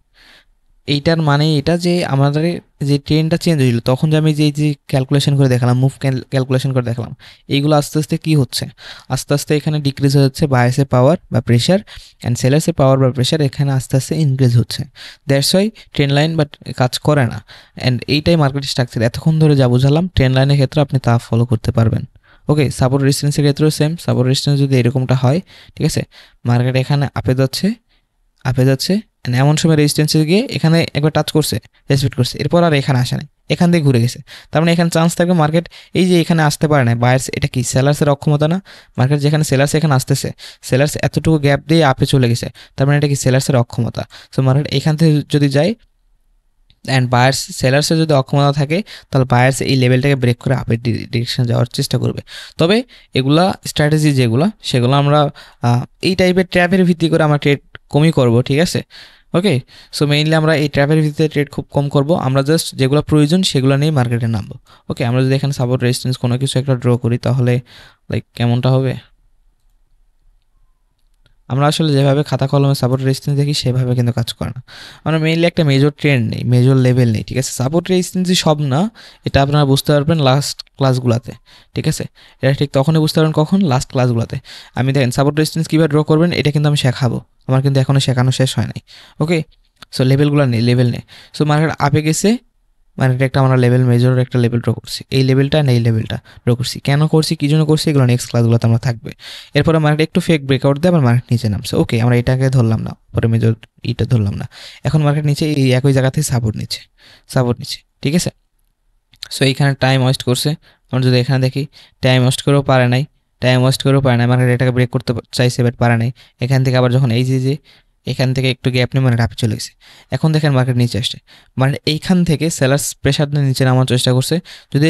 এইটার মানে এটা যে আমাদের যে ট্রেন্ডটা চেঞ্জ হয়েছিল তখন যে আমি যে ক্যালকুলেশন করে দেখালাম, মুভ ক্যালকুলেশন করে দেখালাম, এইগুলো আস্তে আস্তে কী হচ্ছে, আস্তে আস্তে এখানে ডিক্রিজ হচ্ছে বায়ার্সের পাওয়ার বা প্রেশার, অ্যান্ড সেলার্সের পাওয়ার বা প্রেশার এখানে আস্তে আস্তে ইনক্রিজ হচ্ছে। That's why trend line but কাজ করে না। অ্যান্ড এইটাই মার্কেট স্ট্রাকচার। এতক্ষণ ধরে যা বুঝালাম ট্রেন্ড লাইনের ক্ষেত্রে আপনি তা ফলো করতে পারবেন, ওকে। সাপোর্ট রেজিস্ট্যান্সের ক্ষেত্রেও সেম, সাপোর্ট রেজিস্ট্যান্স যদি এরকমটা হয়, ঠিক আছে, মার্কেট এখানে আপে যাচ্ছে, এমন সময় রেজিস্ট্যান্সে গিয়ে এখানে একবার টাচ করছে, রেসপেক্ট করছে, এরপর আর এখানে আসে নাই, এখান দিয়ে ঘুরে গেছে। তার মানে এখানে চান্স থাকবে মার্কেট এই যে এখানে আসতে পারে না, বায়ার্স, এটা কি সেলার্সের অক্ষমতা না? মার্কেট যেখানে সেলার্স এখানে আসতেছে, সেলার্স এতটুকু গ্যাপ দিয়ে আপে চলে গেছে, তার মানে এটা কি সেলার্সের অক্ষমতা। সো মার্কেট এখান থেকে যদি যায় অ্যান্ড বায়ার্স সেলার্সের যদি অক্ষমতা থাকে, তাহলে বায়ার্স এই লেভেলটাকে ব্রেক করে আপের ডিরেকশন যাওয়ার চেষ্টা করবে। তবে এগুলা স্ট্র্যাটেজি যেগুলো, সেগুলো আমরা এই টাইপের ট্র্যাপের ভিত্তি করে আমরা ট্রেড কমই করব, ঠিক আছে, ওকে। সো মেইনলি আমরা এই ট্র্যাপের ভিত্তিতে ট্রেড খুব কম করব, আমরা জাস্ট যেগুলো প্রয়োজন সেগুলো নিয়ে মার্কেটে নামবো, ওকে। আমরা যদি এখানে সাপোর্ট রেজিস্ট্যান্স কোনো কিছু একটা ড্র করি তাহলে লাইক কেমনটা হবে, আমরা আসলে যেভাবে খাতা কলমে সাপোর্ট রেজিস্ট্যান্স দেখি সেভাবে কিন্তু কাজ করে না। আমরা মেইনলি একটা মেজর ট্রেন্ড নেই, মেজর লেভেল নেই, ঠিক আছে। সাপোর্ট রেজিস্ট্যান্সই সব না, এটা আপনারা বুঝতে পারবেন লাস্ট ক্লাসগুলোতে, ঠিক আছে। এটা ঠিক তখনই বুঝতে পারবেন কখন, লাস্ট ক্লাসগুলোতে। আমি দেখেন সাপোর্ট রেজিস্ট্যান্স কীভাবে ড্র করবেন এটা কিন্তু আমি শেখাবো, আমার কিন্তু এখনও শেখানো শেষ হয় নাই, ওকে। সো লেভেলগুলো নেই, লেভেল নেই। সো মার্কেট আপে গেছে, মার্কেটে একটা আমরা লেভেল মেজর একটা লেভেল ড্র করছি, এই লেভেলটা না এই লেভেলটা ড্র করছি, কেন করছি কী জন্য করছি এগুলো নেক্সট ক্লাসগুলোতে আমরা থাকবে। এরপরে মার্কেট একটু ফেক ব্রেকআউট দিয়ে আবার মার্কেট নিচে নামছে, ওকে আমরা এটাকে ধরলাম না, পরে মেজর ইটা ধরলাম না, এখন মার্কেট নিচে এই একই জায়গা থেকে সাপোর্ট নিচ্ছে, ঠিক আছে। সো এইখানে টাইম ওয়েস্ট করছে, আমরা যদি এখানে দেখি টাইম ওয়েস্ট করেও পারে নাই, মার্কেট এটাকে ব্রেক করতে চাইছে বাট পারে নাই। এখান থেকে আবার যখন এই যে এখান থেকে একটু গ্যাপ নিয়ে মানে আপে চলে গেছে, এখন দেখেন মার্কেট নিচে আসছে, মানে এইখান থেকে সেলার্স প্রেশার দিয়ে নিচে নামার চেষ্টা করছে, যদি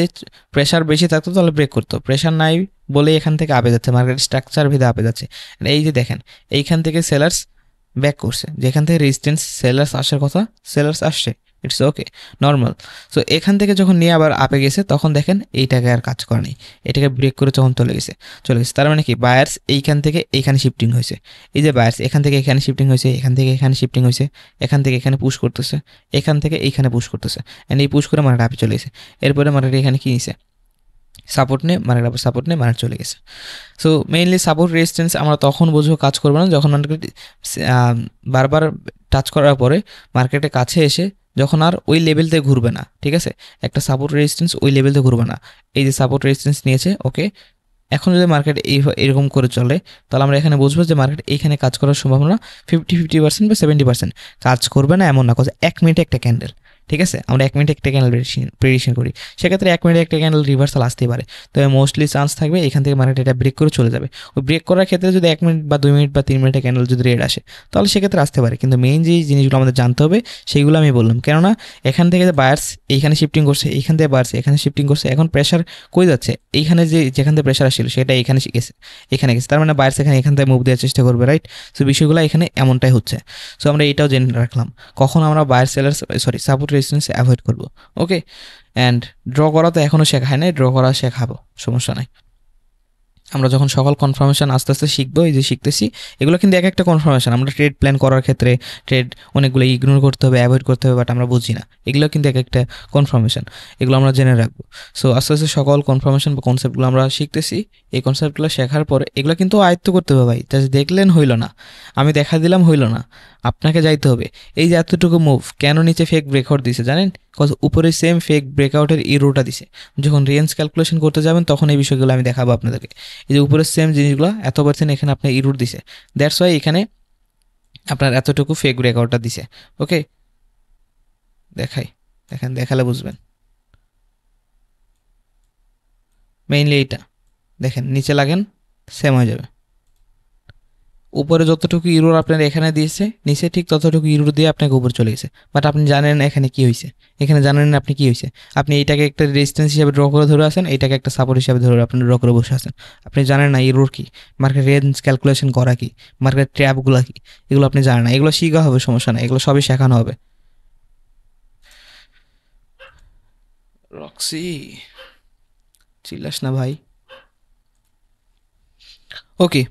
প্রেশার বেশি থাকতো তাহলে ব্রেক করতো, প্রেশার নাই বলে এখান থেকে আপে যাচ্ছে, মার্কেট স্ট্রাকচার ভেদে আপে যাচ্ছে। এই যে দেখেন এইখান থেকে সেলার্স ব্যাক করছে, যেখান থেকে রেজিস্ট্যান্স সেলার্স আসার কথা সেলার্স আসছে, ইটস ওকে নর্মাল। সো এখান থেকে যখন নিয়ে আবার আপে গেছে তখন দেখেন এইটাকে আর কাজ করে নেই, এটাকে ব্রেক করে যখন চলে গেছে, তার মানে কি বায়ার্স এইখান থেকে এইখানে শিফটিং হয়েছে, এই যে বায়ার্স এখান থেকে এখানে শিফটিং হয়েছে, এখান থেকে এখানে শিফটিং হয়েছে, এখান থেকে এখানে পুশ করতেছে, এখান থেকে এইখানে পুশ করতেছে, অ্যান্ড এই পুশ করে মার্কেট আপে চলে গেছে। এরপরে মার্কেট এখানে কি নিছে সাপোর্ট নিয়ে, মার্কেট আবার সাপোর্ট নিয়ে মার্কেট চলে গেছে। সো মেইনলি সাপোর্ট রেজিস্ট্যান্স আমরা তখন বুঝবো কাজ করবে না যখন মার্কেট বারবার টাচ করার পরে মার্কেটের কাছে এসে যখন আর ওই লেভেলতে ঘুরবে না, ঠিক আছে, একটা সাপোর্ট রেজিস্ট্যান্স ওই লেভেলতে ঘুরবে না, এই যে সাপোর্ট রেজিস্ট্যান্স নিয়েছে, ওকে। এখন যদি মার্কেট এরকম করে চলে তাহলে আমরা এখানে বুঝবো যে মার্কেট এইখানে কাজ করার সম্ভাবনা 50% বা 70%, কাজ করবে না এমন না, কথা 1 মিনিটে একটা ক্যান্ডেল, ঠিক আছে, আমরা 1 মিনিটে একটা ক্যান্ডেল প্রেডিকশন করি, সেক্ষেত্রে 1 মিনিটে একটা ক্যান্ডেল রিভার্সাল আসতেই পারে, তবে মোস্টলি চান্স থাকবে এখান থেকে মার্কেট এটা ব্রেক করে চলে যাবে। ওই ব্রেক করার ক্ষেত্রে যদি 1 মিনিট বা 2 মিনিট বা 3 মিনিটে ক্যান্ডেল যদি রেড আসে তাহলে সেক্ষেত্রে আসতে পারে, কিন্তু মেইন যে জিনিসগুলো আমাদের জানতে হবে সেইগুলো আমি বললাম, কেননা এখান থেকে যে বায়ার্স এইখানে শিফটিং করছে, এইখান থেকে বায়ার্স এখানে শিফটিং করছে, এখন প্রেশার কই যাচ্ছে, এইখানে যেখান থেকে প্রেশার আসছিল সেটা এখানে গেছে, তার মানে বায়ার্স এখান থেকে মুভ দেওয়ার চেষ্টা করবে, রাইট। সো বিষয়গুলো এখানে এমনটাই হচ্ছে। সো আমরা এটাও জেনে রাখলাম কখন আমরা buyer seller support resistance avoid করবো, ওকে। অ্যান্ড ড্র করা তো এখনও শেখা হয় নাই, ড্র করা শেখাবো, সমস্যা নাই। আমরা যখন সকল কনফার্মেশন আস্তে আস্তে শিখবো, এই যে শিখতেছি এগুলো কিন্তু এক একটা কনফার্মেশন, আমরা ট্রেড প্ল্যান করার ক্ষেত্রে ট্রেড অনেকগুলো ইগনোর করতে হবে, অ্যাভয়েড করতে হবে, বাট আমরা বুঝি না, এগুলো কিন্তু এক একটা কনফার্মেশন, এগুলো আমরা জেনে রাখবো। সো আস্তে আস্তে সকল কনফার্মেশন বা কনসেপ্টগুলো আমরা শিখতেছি, এই কনসেপ্টগুলো শেখার পরে এগুলো কিন্তু আয়ত্ত করতে হবে ভাই, জাস্ট দেখলেন হইল না, আমি দেখা দিলাম হইল না, আপনাকে যাইতে হবে। এই যে এতটুকু মুভ কেন নিচে ফেক ব্রেকআউট দিছে জানেন, উপরে সেম ফেক ব্রেকআউটের ইরোটা দিছে, যখন রেঞ্জ ক্যালকুলেশন করতে যাবেন তখন এই বিষয়গুলো আমি দেখাবো আপনাদেরকে। এই যে উপরের সেম জিনিসগুলো এত পার্সেন্ট এখানে আপনার ইরোড দিছে, দ্যাটস ওয়াই এখানে আপনার এতটুকু ফেক ব্রেকআউটটা দিছে, ওকে। দেখালে বুঝবেন, মেইনলি এইটা দেখেন, নিচে লাগেন সেম হয়ে যাবে, উপরে যতটুকু ইউরোর আপনার এখানে দিয়েছে নিচে ঠিক ততটুকু ইউরো দিয়ে আপনাকে উপরে চলে গেছে, বাট আপনি জানেন না এখানে কি হয়েছে, এখানে জানেন না আপনি কি হয়েছে, আপনি এইটাকে একটা রেজিস্ট্যান্স হিসাবে ড্র করে ধরে আসেন, এইটাকে একটা সাপোর্ট হিসাবে ধরে আপনি ড্র করে বসে আছেন, আপনি জানেন না ইউরোর কি, মার্কেট রেঞ্জ ক্যালকুলেশন করা কি, মার্কেট ট্র্যাপগুলো কি, এগুলো আপনি জানেন না, এগুলো শেখা হবে, সমস্যা না, এগুলো সবই শেখানো হবে। রক্সি চিল্লাস না ভাই, ওকে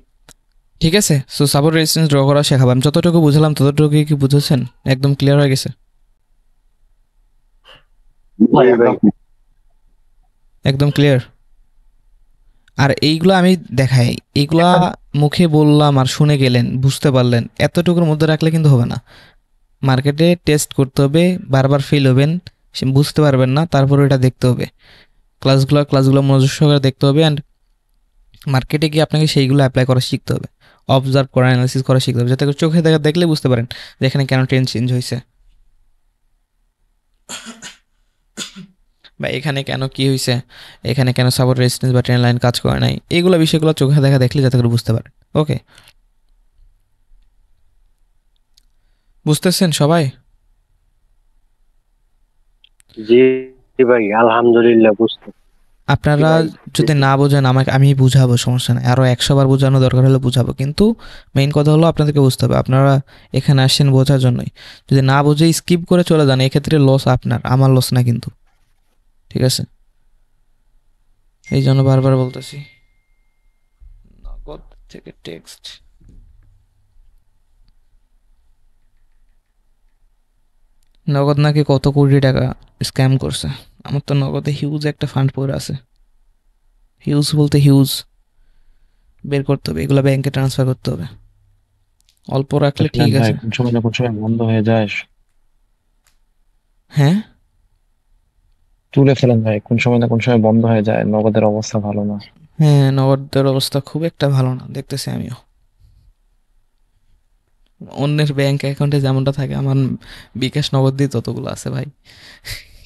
ঠিক আছে। সো সাপোর্ট রেজিস্ট্যান্স ড্র করা শেখাবো, আমি যতটুকু বুঝলাম ততটুকু কি বুঝেছেন, একদম ক্লিয়ার হয়ে গেছে, একদম ক্লিয়ার। আর এইগুলো আমি দেখাই, এইগুলা মুখে বললাম আর শুনে গেলেন, বুঝতে পারলেন, এতটুকুর মধ্যে রাখলে কিন্তু হবে না, মার্কেটে টেস্ট করতে হবে, বারবার ফেল হবেন, বুঝতে পারবেন না, তারপর এটা দেখতে হবে, ক্লাসগুলো মনোযোগ সহকারে দেখতে হবে, অ্যান্ড মার্কেটে গিয়ে আপনাকে সেইগুলো অ্যাপ্লাই করা শিখতে হবে, অবজার্ভ করা, অ্যানালিসিস করা শিখতে হবে, যাতে করে চোখে দেখলে বুঝতে পারেন যে এখানে কেন ট্রেন্ড চেঞ্জ হয়েছে বা এখানে কেন কি হয়েছে, এখানে কেন সাপোর্ট রেজিস্ট্যান্স বা ট্রেন্ড লাইন কাজ করে নাই, এইগুলো বিষয়গুলো চোখে দেখলে যাতে করে বুঝতে পারেন, ওকে। বুঝতেছেন সবাই? জি ভাই আলহামদুলিল্লাহ বুঝতে। আপনারা যদি না বোঝেন আমি বুঝাবো, সমস্যা নেই, আরও 100 বার বোঝানো দরকার হলে বুঝাবো, কিন্তু মেইন কথা হলো আপনাদেরকে বুঝতে হবে, আপনারা এখানে আসছেন বোঝার জন্যই, যদি না বুঝে স্কিপ করে চলে যান এক্ষেত্রে লস আপনার, আমার লস না কিন্তু, ঠিক আছে। এই জন্য বারবার বলতেছি নগদ থেকে টেক্সট, নগদ নাকি কত কোটি টাকা স্ক্যাম করছে, আমার তো নগদে হিউজ একটা ফান্ড পড়ে আছে, হিউজ বলতে হিউজ, বের করতে হবে, এগুলো ব্যাংকে ট্রান্সফার করতে হবে, অল্প রাখলে ঠিক আছে, কোন সময় বন্ধ হয়ে যায়। হ্যাঁ তুলে ফেলেন ভাই, কোন সময় না কোন সময় বন্ধ হয়ে যায়, নগদের অবস্থা ভালো না। হ্যাঁ, নগদের অবস্থা খুব একটা ভালো না, দেখতেছি আমিও। অন্যের ব্যাংক অ্যাকাউন্টে যেমনটা থাকে, আমার বিকাশ নগদ দিয়ে ততগুলো আছে ভাই।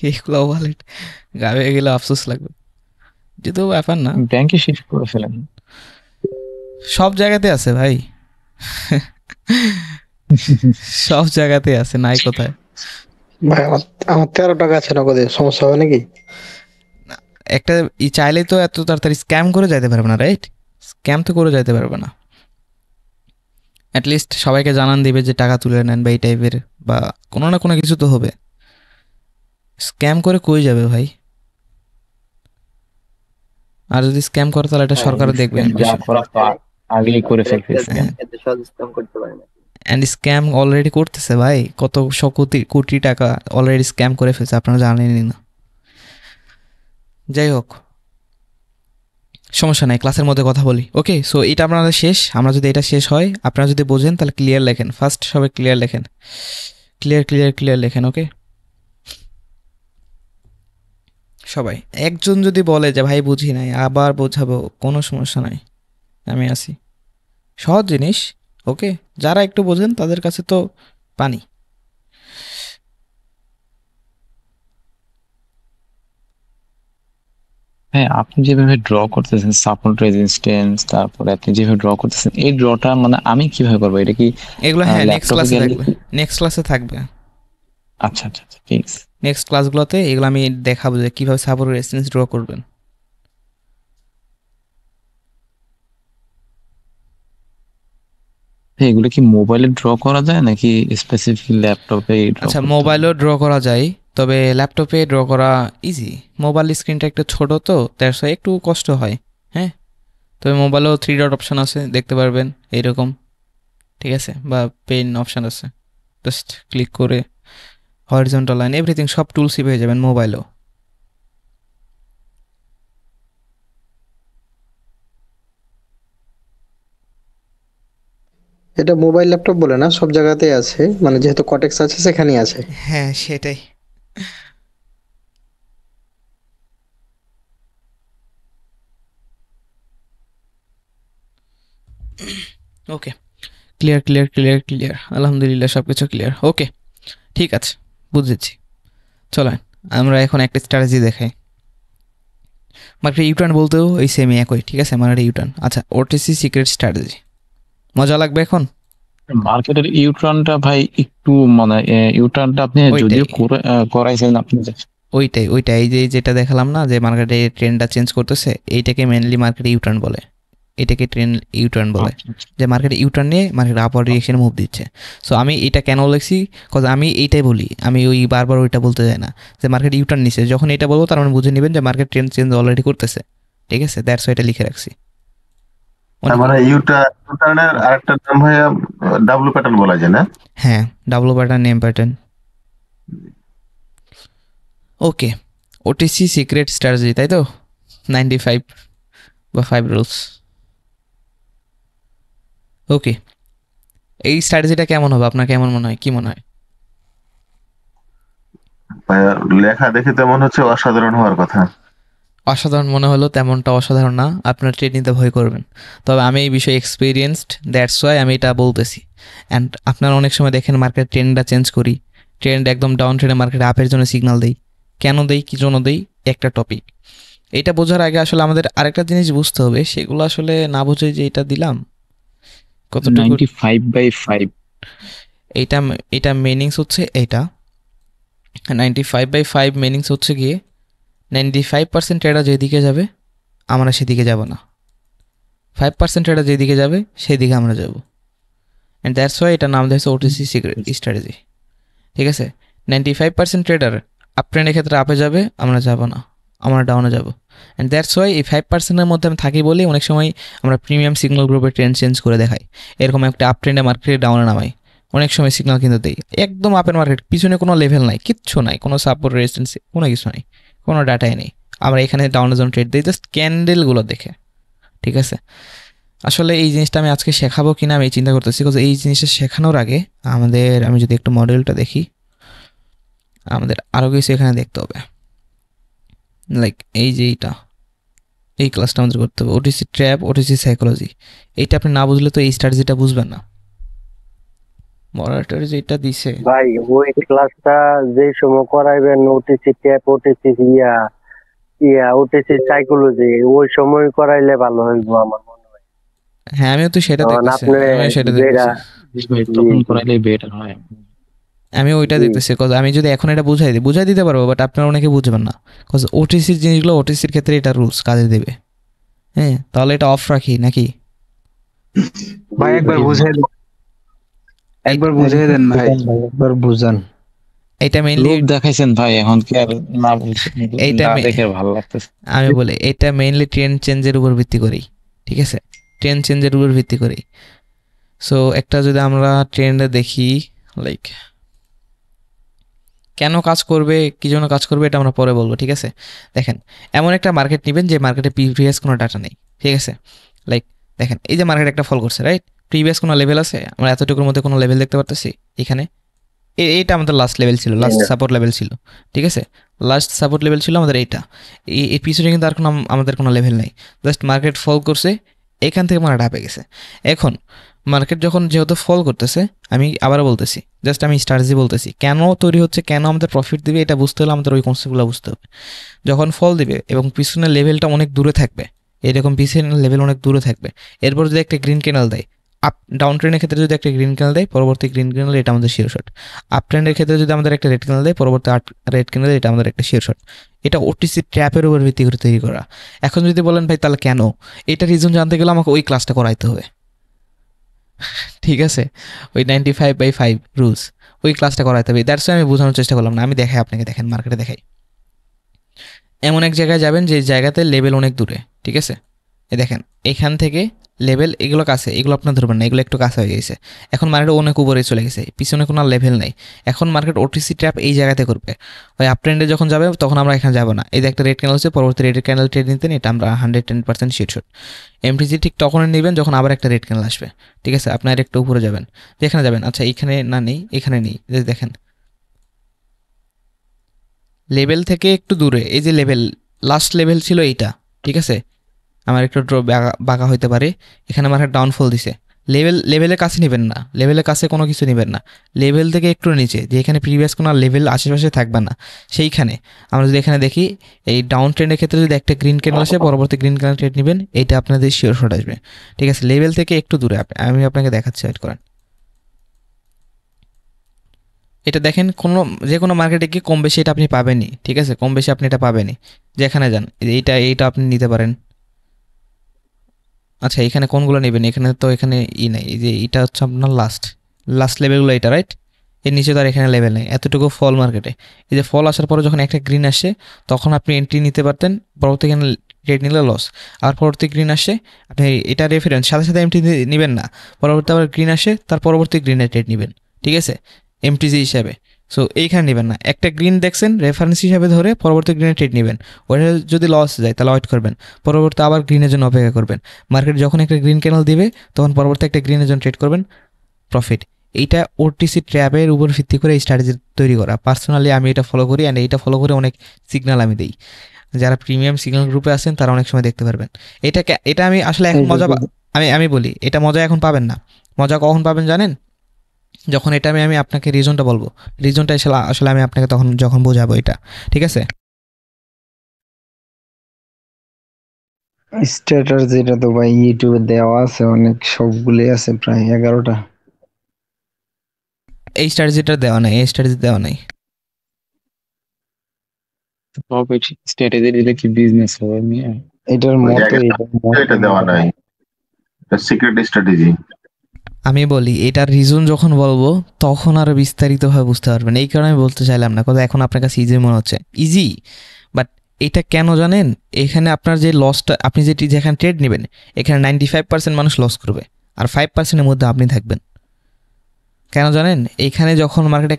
এইগুলো ওয়ালেট গায়ে গেলে আফসোস লাগবে, যেহেতু ব্যাপার না, ব্যাংকে শিফট করে ফেলেন। সব জায়গাতে আছে ভাই। সব জায়গাতে আছে, নাই কোথায়। ভাই আমার 13 টাকা আছে নগদে, সমস্যা হবে নাকি? একটা চাইলেই তো এত তাড়াতাড়ি স্ক্যাম করে যাইতে পারবে না, রাইট? স্ক্যাম তো করে যাইতে পারবে না। অ্যাটলিস্ট সবাইকে জানান দিবে যে টাকা তুলে নেন বা এই টাইপের, বা কোনো না কোনো কিছু তো হবে। স্ক্যাম করে কই যাবে ভাই? আর যদি স্ক্যাম করে তাহলে এটা সরকারও দেখবে যা করার তো আগেই করে ফেলছে scam। অ্যান্ড স্ক্যাম অলরেডি করতেছে ভাই, কত কোটি কোটি টাকা অলরেডি স্ক্যাম করে ফেলছে, আপনারা জানেনই না। যাই হোক, সমস্যা নাই, ক্লাসের মধ্যে কথা বলি। ওকে, সো এটা আপনাদের শেষ। আমরা যদি এটা শেষ হয়, আপনারা যদি বোঝেন তাহলে ক্লিয়ার লেখেন। ফার্স্ট সবাই ক্লিয়ার লেখেন, ক্লিয়ার ক্লিয়ার ক্লিয়ার লেখেন। ওকে, সবাই। একজন যদি বলে যে ভাই বুঝি নাই, আবার বোঝাবো, কোনো সমস্যা নাই, আমি আছি। সহজ জিনিস। ওকে, যারা একটু বোঝেন তাদের কাছে তো পানি। হ্যাঁ, আপনি যেভাবে ড্র করতেছেন সাপোর্ট রেজিস্ট্যান্স, তারপরে আপনি যেভাবে ড্র করতেছেন, এই ড্রটা মানে আমি কিভাবে করবো? এটা কি এগুলো হ্যাঁ নেক্সট ল্যাপটপে ক্লাসে গেলে? থাকবে, নেক্সট ক্লাসে থাকবে। আচ্ছা আচ্ছা আচ্ছা, ঠিক আছে। নেক্সট ক্লাসগুলোতে এগুলো আমি দেখাবো যে কীভাবে সাপোর্ট রেজিস্ট্যান্স ড্র করবেন। হ্যাঁ, এগুলো কি মোবাইলে ড্র করা যায় নাকি স্পেসিফিক ল্যাপটপে ড্র আচ্ছা, করতে হবে? মোবাইলেও ড্র করা যায়, তবে ল্যাপটপে ড্র করা ইজি। মোবাইল স্ক্রিনটা একটু ছোট তো, দ্যাটস ওয়াই একটু কষ্ট হয়। হ্যাঁ, তবে মোবাইলেও 3 ডট অপশান আছে, দেখতে পারবেন এইরকম, ঠিক আছে? বা পেন অপশান আছে, জাস্ট ক্লিক করে হরিজন্টাল লাইন এভরিথিং সব টুলসই পেয়ে যাবেন মোবাইলেও। এটা মোবাইল ল্যাপটপ বলে না, সব জায়গাতেই আছে, মানে যেহেতু কটেক্স আছে সেখানেই আছে। হ্যাঁ, সেটাই। ওকে, ক্লিয়ার ক্লিয়ার ক্লিয়ার ক্লিয়ার, আলহামদুলিল্লাহ সব কিছু ক্লিয়ার। ওকে, ঠিক আছে, বুঝেছি। চলেন আমরা এখন একটা স্ট্র্যাটেজি দেখাই। মার্কেট ইউটার্ন বলতেও ওই সেমই একই, ঠিক আছে? Market U turn. আচ্ছা, ওটিসি সিক্রেট স্ট্র্যাটেজি মজা লাগবে এখন। মার্কেটের ইউটার্নটা ভাই একটু মানে ইউটার্নটা আপনি ওইটাই। যদিও করাইছেন আপনি ওইটাই এই যে যেটা দেখালাম না, যে মার্কেটে ট্রেন্ডটা চেঞ্জ করতেছে, এইটাকে মেনলি মার্কেট ইউটার্ন বলে। এটাকে ট্রেন্ড ইউটার্ন বলে, আচ্ছা, আচ্ছা। যে মার্কেট ইউটার্ন নিয়ে মার্কেট আপওয়ার্ড ডিরেকশনে মুভ দিচ্ছে। সো আমি এটা কেন লিখছি, কজ আমি এইটাই বলি, আমি ওই বারবার ওইটা বলতে যাই না যে মার্কেট ইউটার্ন নিচ্ছে। যখন এটা বলবো তার মানে বুঝে নেবেন যে মার্কেট ট্রেন্ড চেঞ্জ অলরেডি করতেছে, ঠিক আছে? দ্যাটস ওয়াই এটা লিখে রাখছি। তার মানে ইউটার্নের আরেকটা নাম ভাইয়া ডাব্লু প্যাটার্ন বলা যায় না? হ্যাঁ, ডাবল প্যাটার্ন, নেম প্যাটার্ন। ওকে, ওটিসি সিক্রেট স্ট্র্যাটেজি, তাই তো? 95 বা 5 রুলস। ওকে, এই স্ট্র্যাটেজিটা কেমন হবে আপনার, কেমন মনে হয়, কি মনে হয়? ভাইয়া লেখা দেখে তেমন হচ্ছে অসাধারণ হওয়ার কথা। অসাধারণ মনে হলো, তেমনটা অসাধারণ না, আপনার ট্রেড নিতে ভয় করবেন। তবে আমি এই বিষয়ে এক্সপিরিয়েন্সড, দ্যাটস ওয়াই আমি এটা বলতেছি। অ্যান্ড আপনারা অনেক সময় দেখেন মার্কেট ট্রেন্ডটা চেঞ্জ করি, ট্রেন্ড একদম ডাউন ট্রেন্ডে মার্কেট আপের জন্য সিগন্যাল দেই। কেন দেই, কী জন্য দেই, একটা টপিক। এটা বোঝার আগে আসলে আমাদের আরেকটা জিনিস বুঝতে হবে, সেগুলো আসলে না বুঝে যে এটা দিলাম কতটুকু। 95/5 এইটা এটা মিনিংস হচ্ছে এইটা 95/5 মিনিংস হচ্ছে গিয়ে 95% ট্রেডার যেদিকে যাবে আমরা সেদিকে যাব না, 5% ট্রেডার যেদিকে যাবে সেদিকে আমরা যাব। অ্যান্ড দ্যাটস ওয়াই এটা নাম দিয়েছে ওটিসি সিক্রেট স্ট্র্যাটেজি, ঠিক আছে? 95% ট্রেডার আপ ট্রেন্ডের ক্ষেত্রে আপে যাবে, আমরা যাব না, আমরা ডাউনে যাব। অ্যান্ড দ্যাটস ওয়াই এই 5%-এর মধ্যে আমি থাকি বলেই অনেক সময় আমরা প্রিমিয়াম সিগন্যাল গ্রুপের ট্রেন্ড চেঞ্জ করে দেখাই। এরকম একটা আপ ট্রেন্ডে মার্কেটে ডাউনে নামাই, অনেক সময় সিগন্যাল কিন্তু দেই একদম আপের মার্কেট, পিছনে কোনো লেভেল নাই, কিচ্ছু নাই, কোনো সাপোর্ট রেজিস্ট্যান্স কোনো কিছু নাই, কোনো ডাটাই নেই। আমরা এখানে ডাউনের জন্য ট্রেড দিই জাস্ট ক্যান্ডেলগুলো দেখে, ঠিক আছে? আসলে এই জিনিসটা আমি আজকে শেখাবো কিনা আমি চিন্তা করতেছি, বিকজ এই জিনিসটা শেখানোর আগে আমি যদি একটু মডেলটা দেখি, আমাদের আরও কিছু এখানে দেখতে হবে। লাইক এই যে এই ক্লাসটা আমাদের করতে হবে, ওটিসি ট্র্যাপ, ওটিসি সাইকোলজি। এইটা আপনি না বুঝলে তো এই স্ট্র্যাটেজিটা বুঝবেন না। মডারেটর যেটা দিছে ভাই ওই ক্লাসটা যে সময় করাইবেন OTC tap, OTC OTC psychology, ওই সময় করাইলে ভালো হইব আমার মনে হয়। হ্যাঁ আমিও তো সেটা কারণ দেখতেছি, আপনি আমিও সেটা যেটা দেখতেছি, ভাই তখন করাইলে বেটার হয়। আমি ওইটা জি। দেখতেছি। কজ আমি যদি এখন এটা বুঝাই দিতে পারবো, বাট আপনারা অনেকে বুঝবেন না। কজ ওটিসির জিনিসগুলো ওটিসির ক্ষেত্রে এটা রুলস কাজে দেবে। হ্যাঁ তাহলে এটা অফ রাখি নাকি? ভাই একবার বুঝিয়ে দেন, একবার বুঝিয়ে দেন ভাই। একবার বুঝান। এটা মেইনলি লোভ দেখাইছেন ভাই, এখন কি আর না বলছেন এইটা না দেখে ভালো লাগতেছে। আমি বলি এটা মেইনলি ট্রেন্ড চেঞ্জের উপর ভিত্তি করেই, ঠিক আছে? ট্রেন্ড চেঞ্জের উপর ভিত্তি করেই। সো একটা যদি আমরা ট্রেন্ডে দেখি, লাইক কেন কাজ করবে, কী জন্য কাজ করবে, এটা আমরা পরে বলবো, ঠিক আছে? দেখেন, এমন একটা মার্কেট নেবেন যে মার্কেটে প্রিভিয়াস কোনো ডাটা নেই, ঠিক আছে? লাইক দেখেন এই যে মার্কেট একটা ফল করছে, রাইট? প্রিভিয়াস কোনো লেভেল আছে? আমরা এতটুকুর মধ্যে কোনো লেভেল দেখতে পারতেছি এখানে? এইটা আমাদের লাস্ট লেভেল ছিল, লাস্ট সাপোর্ট লেভেল ছিল, ঠিক আছে? লাস্ট সাপোর্ট লেভেল ছিল আমাদের এইটা। এই পিছনে কিন্তু আর কোনো আমাদের কোনো লেভেল নেই। জাস্ট মার্কেট ফল করছে, এখান থেকে মার্কেট আপে গেছে। এখন মার্কেট যখন যেহেতু ফল করতেছে, আমি আবারও বলতেছি, জাস্ট আমি স্ট্র্যাটেজি বলতেছি কেন তৈরি হচ্ছে, কেন আমাদের প্রফিট দিবে, এটা বুঝতে হলে আমাদের ওই কনসেপ্টগুলো বুঝতে হবে। যখন ফল দিবে এবং পিছনের লেভেলটা অনেক দূরে থাকবে, এরকম পিছনের লেভেল অনেক দূরে থাকবে, এরপর যদি একটা গ্রিন ক্যান্ডেল দেয়, আপ ডাউন ট্রেন্ডের ক্ষেত্রে যদি একটা গ্রিন ক্যান্ডেল দেয়, পরবর্তী গ্রিন ক্যান্ডেল এটা আমাদের শিওর শট। আপ ট্রেন্ডের ক্ষেত্রে যদি আমাদের একটা রেড ক্যান্ডেল দেয়, পরবর্তী রেড ক্যান্ডেল এটা আমাদের একটা শিওর শট। এটা ওটিসি ট্র্যাপের উপর ভিত্তি করে তৈরি করা। এখন যদি বলেন ভাই তাহলে কেন, এটা রিজন জানতে গেলে আমাকে ওই ক্লাসটা করাইতে হবে, ঠিক আছে? ওই 95/5 রুলস, ওই ক্লাসটা করাইতে হবে। দ্যাটস আমি বোঝানোর চেষ্টা করলাম না, আমি দেখাই আপনাকে, দেখেন মার্কেটে দেখাই। এমন এক জায়গায় যাবেন যে জায়গাতে লেভেল অনেক দূরে, ঠিক আছে? দেখেন এখান থেকে লেভেল এগুলো কাছে, এগুলো আপনার ধরবেন না, এগুলো একটু কাছে হয়ে গেছে। এখন মার্কেট অনেক উপরে চলে গেছে, পিছনে কোনো লেভেল নেই। এখন মার্কেট ওটিসি ট্র্যাপ এই জায়গাতে করবে। ওই আপ ট্রেন্ডে যখন যাবে তখন আমরা এখানে যাবো না। এই যে একটা রেড ক্যান্ডেল হচ্ছে, পরবর্তী রেড ক্যান্ডেল ট্রেড নিতেন, এটা আমরা 110% শিওর শট। এমটিজি ঠিক তখনই নেবেন যখন আবার একটা রেড ক্যান্ডেল আসবে, ঠিক আছে? আপনার একটু উপরে যাবেন, যেখানে যাবেন, আচ্ছা এখানে না নেই, এখানে নেই, দেখেন লেভেল থেকে একটু দূরে, এই যে লেভেল, লাস্ট লেভেল ছিল এইটা, ঠিক আছে? আমার একটু ড্র বাঁকা হইতে পারে, এখানে আমার একটা ডাউনফল দিছে। লেভেলের কাছে নেবেন না, লেভেলের কাছে কোনো কিছু নেবেন না, লেভেল থেকে একটু নিচে, যে এখানে প্রিভিয়াস কোনো লেভেল আশেপাশে থাকবে না, সেইখানে আমরা যদি এখানে দেখি, এই ডাউন ট্রেন্ডের ক্ষেত্রে যদি একটা গ্রিন ক্যান্ডেল আসে, পরবর্তী গ্রিন ক্যান্ডেল ট্রেড নেবেন, এইটা আপনাদের শিওর শট আসবে, ঠিক আছে? লেভেল থেকে একটু দূরে, আমি আপনাকে দেখাচ্ছি, ওয়েট করেন। এটা দেখেন, যে কোনো মার্কেটে গিয়ে কম বেশি এটা আপনি পাবেনই, ঠিক আছে? কম বেশি আপনি এটা পাবেনই, যেখানে যান এইটা আপনি নিতে পারেন। আচ্ছা এখানে কোনগুলো নেবেন, এখানে তো এখানে নেই, এই যে এটা হচ্ছে আপনার লাস্ট লেভেলগুলো, এটা রাইট? এর নিচে তো আর এখানে লেভেল নেই, এতটুকু ফল মার্কেটে। এই যে ফল আসার পরে যখন একটা গ্রিন আসে, তখন আপনি এন্ট্রি নিতে পারতেন, পরবর্তী এখানে ট্রেড নিলে লস। আর পরবর্তী গ্রিন আসে, আপনি এটা রেফারেন্স, সাথে সাথে এমটি নেবেন না, পরবর্তী আবার গ্রিন আসে, তার পরবর্তী গ্রিনে ট্রেড নেবেন, ঠিক আছে? এমটিজি হিসাবে। সো এইখানে নেবেন না, একটা গ্রিন দেখছেন রেফারেন্স হিসাবে ধরে পরবর্তী গ্রিনে ট্রেড নেবেন। ওইটা যদি লস যায় তাহলে ওয়েট করবেন, পরবর্তী আবার গ্রিনের জন্য অপেক্ষা করবেন। মার্কেট যখন একটা গ্রিন ক্যান্ডেল দিবে, তখন পরবর্তী একটা গ্রিনের জন্য ট্রেড করবেন, প্রফিট। এইটা ওটিসি ট্র্যাপের উপর ভিত্তি করে এই স্ট্র্যাটেজি তৈরি করা। পার্সোনালি আমি এটা ফলো করি, অ্যান্ড এইটা ফলো করে অনেক সিগন্যাল আমি দিই। যারা প্রিমিয়াম সিগন্যাল গ্রুপে আছেন তারা অনেক সময় দেখতে পারবেন। এটা আমি আসলে এখন মজা আমি বলি, এটা মজা এখন পাবেন না। মজা কখন পাবেন জানেন? যখন এটা আমি আপনাকে রিজনটা বলবো, রিজনটা আসলে আমি আপনাকে যখন বোঝাবো এটা, ঠিক আছে? স্ট্যাটাস যেটা তো ভাই ইউটিউবে দেওয়া আছে, অনেক সবগুলি আছে, প্রায় 11টা। এই স্ট্র্যাটেজিটা দেওয়া নাই, এই স্ট্র্যাটেজি দেওয়া নাই। প্রফিট স্ট্র্যাটেজি দিলে কি বিজনেস হবে মিয়া? এটার মতো এটা দেওয়া নাই, এটা সিক্রেট স্ট্র্যাটেজি। আমি বলি এটার রিজন যখন বলবো তখন আরো বিস্তারিতভাবে বুঝতে পারবেন। এই কারণে আমি বলতে চাইলাম না, কথা এখন আপনার কাছে ইজি মনে হচ্ছে, ইজি, বাট এটা কেন জানেন? এখানে আপনার যে লসটা, আপনি যেখানে ট্রেড নেবেন, এখানে 95% মানুষ লস করবে, আর 5%-এর মধ্যে আপনি থাকবেন। কেন জানেন? এইখানে যখন মার্কেটে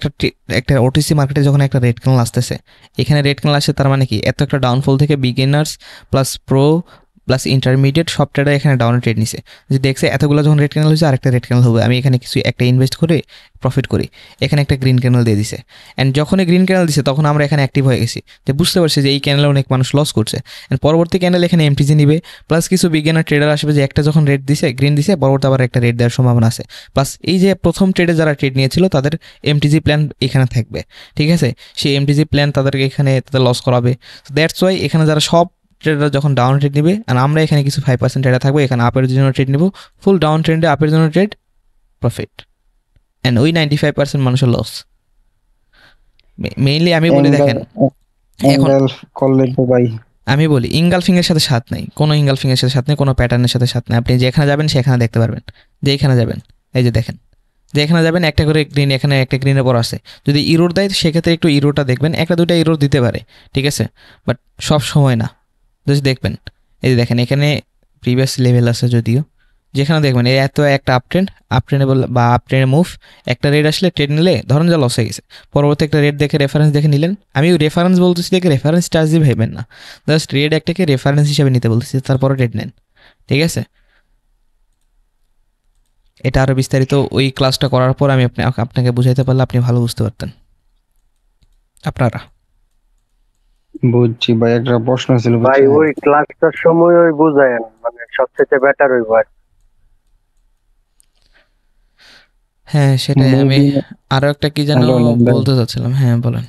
একটা ওটিসি মার্কেটে যখন একটা রেড ক্যান্ডেল আসতেছে, এখানে রেড ক্যান্ডেল আসে, তার মানে কি এত একটা ডাউনফল থেকে beginners plus pro plus intermediate সব ট্রেডার এখানে ডাউনে ট্রেড নিছে, যে দেখছে এতগুলো যখন রেড ক্যান্ডেল হয়েছে আরেকটা রেড ক্যান্ডেল হবে, আমি এখানে কিছু একটা ইনভেস্ট করে প্রফিট করি, এখানে একটা গ্রিন ক্যান্ডেল দিয়ে দিছে। অ্যান্ড যখনই গ্রিন ক্যান্ডেল দিছে তখন আমরা এখানে অ্যাক্টিভ হয়ে গেছি, যে বুঝতে পারছি যে এই ক্যান্ডেলে অনেক মানুষ লস করছে। অ্যান্ড পরবর্তী ক্যান্ডেল এখানে এমটিজি নিবে, প্লাস কিছু বিগিনার ট্রেডার আসবে যে একটা যখন রেড দিছে গ্রিন দিছে পরবর্তী আবার একটা রেড দেওয়ার সম্ভাবনা আছে, প্লাস এই যে প্রথম ট্রেডে যারা ট্রেড নিয়েছিল তাদের এমটিজি প্ল্যান এখানে থাকবে, ঠিক আছে, সেই এমটিজি প্ল্যান তাদেরকে এখানে তাদের লস করাবে। দ্যাটস ওয়াই এখানে যারা সব ট্রেডার যখন ডাউন ট্রেড নিবে, আর আমরা এখানে কিছু 5% ট্রেডার থাকবো, এখানে আপের জন্য ট্রেড নিব, ফুল ডাউন ট্রেন্ডে আপের জন্য ট্রেড, প্রফিট, অ্যান্ড ওই 95% মানুষের লস। মেইনলি আমি বলি দেখেন, এখন করলে তো ভাই আমি বলি ইনগালফিং এর সাথে সাথ নাই, কোনো ইনগালফিং এর সাথে সাথ নেই, কোনো প্যাটার্নের সাথে সাথ নেই। আপনি যেখানে যাবেন সেখানে দেখতে পারবেন, যে এখানে যাবেন, এই যে দেখেন, যে এখানে যাবেন একটা করে গ্রিন, এখানে একটা গ্রিনের পর আছে, যদি ইরোর দেয় সেক্ষেত্রে একটু ইরোটা দেখবেন, একটা দুইটা ইরোর দিতে পারে, ঠিক আছে, বাট সব সময় না, জাস্ট দেখবেন। এই যে দেখেন এখানে প্রিভিয়াস লেভেল আছে যদিও, যেখানে দেখবেন এই এত একটা আপট্রেন্ডেবল বা আপট্রেন্ডে মুভ, একটা রেড আসলে ট্রেড নিলে ধরেন যা লস হয়ে গেছে, পরবর্তী একটা রেড দেখে রেফারেন্স দেখে নিলেন, আমি রেফারেন্স বলতেছি দেখে রেফারেন্স চার্জ দিয়ে ভাববেন না, জাস্ট রেড একটাকে রেফারেন্স হিসেবে নিতে বলতেছি, তারপরে রেড নেন, ঠিক আছে। এটা আরও বিস্তারিত ওই ক্লাসটা করার পর আমি আপনাকে বুঝাইতে পারলে আপনি ভালো বুঝতে পারতেন আপনারা। বুঝছি ভাই, একটা প্রশ্ন ছিল ভাই ওই ক্লাসটার সময় ওই বুঝায়েন, মানে সবচেয়ে বেটার হইব আর কি। হ্যাঁ সেটাই, আমি আরো একটা কি যেন বলতে চাচ্ছিলাম, হ্যাঁ বলেন।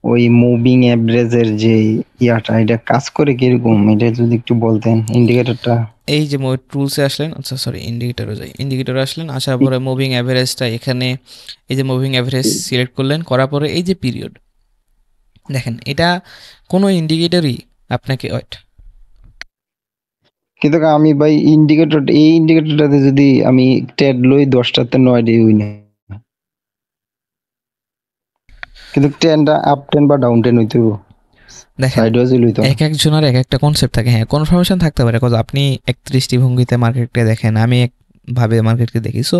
ওই মুভিং এভারেজের যে ইয়াটা, এটা কাজ করে কিরকম, এটা যদি একটু বলতেন ইন্ডিকেটরটা। এই যে টুলসে আসলেন, আচ্ছা সরি ইন্ডিকেটরে যাই, ইন্ডিকেটরে আসলেন, আসার পরে মুভিং অ্যাভারেজটা এখানে, এই যে মুভিং অ্যাভারেজ সিলেক্ট করলেন, করার পরে এই যে পিরিয়ড দেখেন, এটা কোনো ইন্ডিকেটরই আপনাকে কিন্তু আমি ভাই এই ইন্ডিকেটরটাতে যদি আমি ট্রেড লই 10টাতে 9 ডে হই না, কিন্তু ট্রেন্ডটা আপ ট্রেন্ড বা ডাউন ট্রেন্ড হইতে হবে, দেখেন সাইডওয়েজই লইতে হবে। এক একজনের এক একটা কনসেপ্ট থাকে, হ্যাঁ কনফার্মেশন থাকতে পারে, কজ আপনি 31টি ভঙ্গিতে মার্কেটকে দেখেন, আমি একভাবে মার্কেটকে দেখি, সো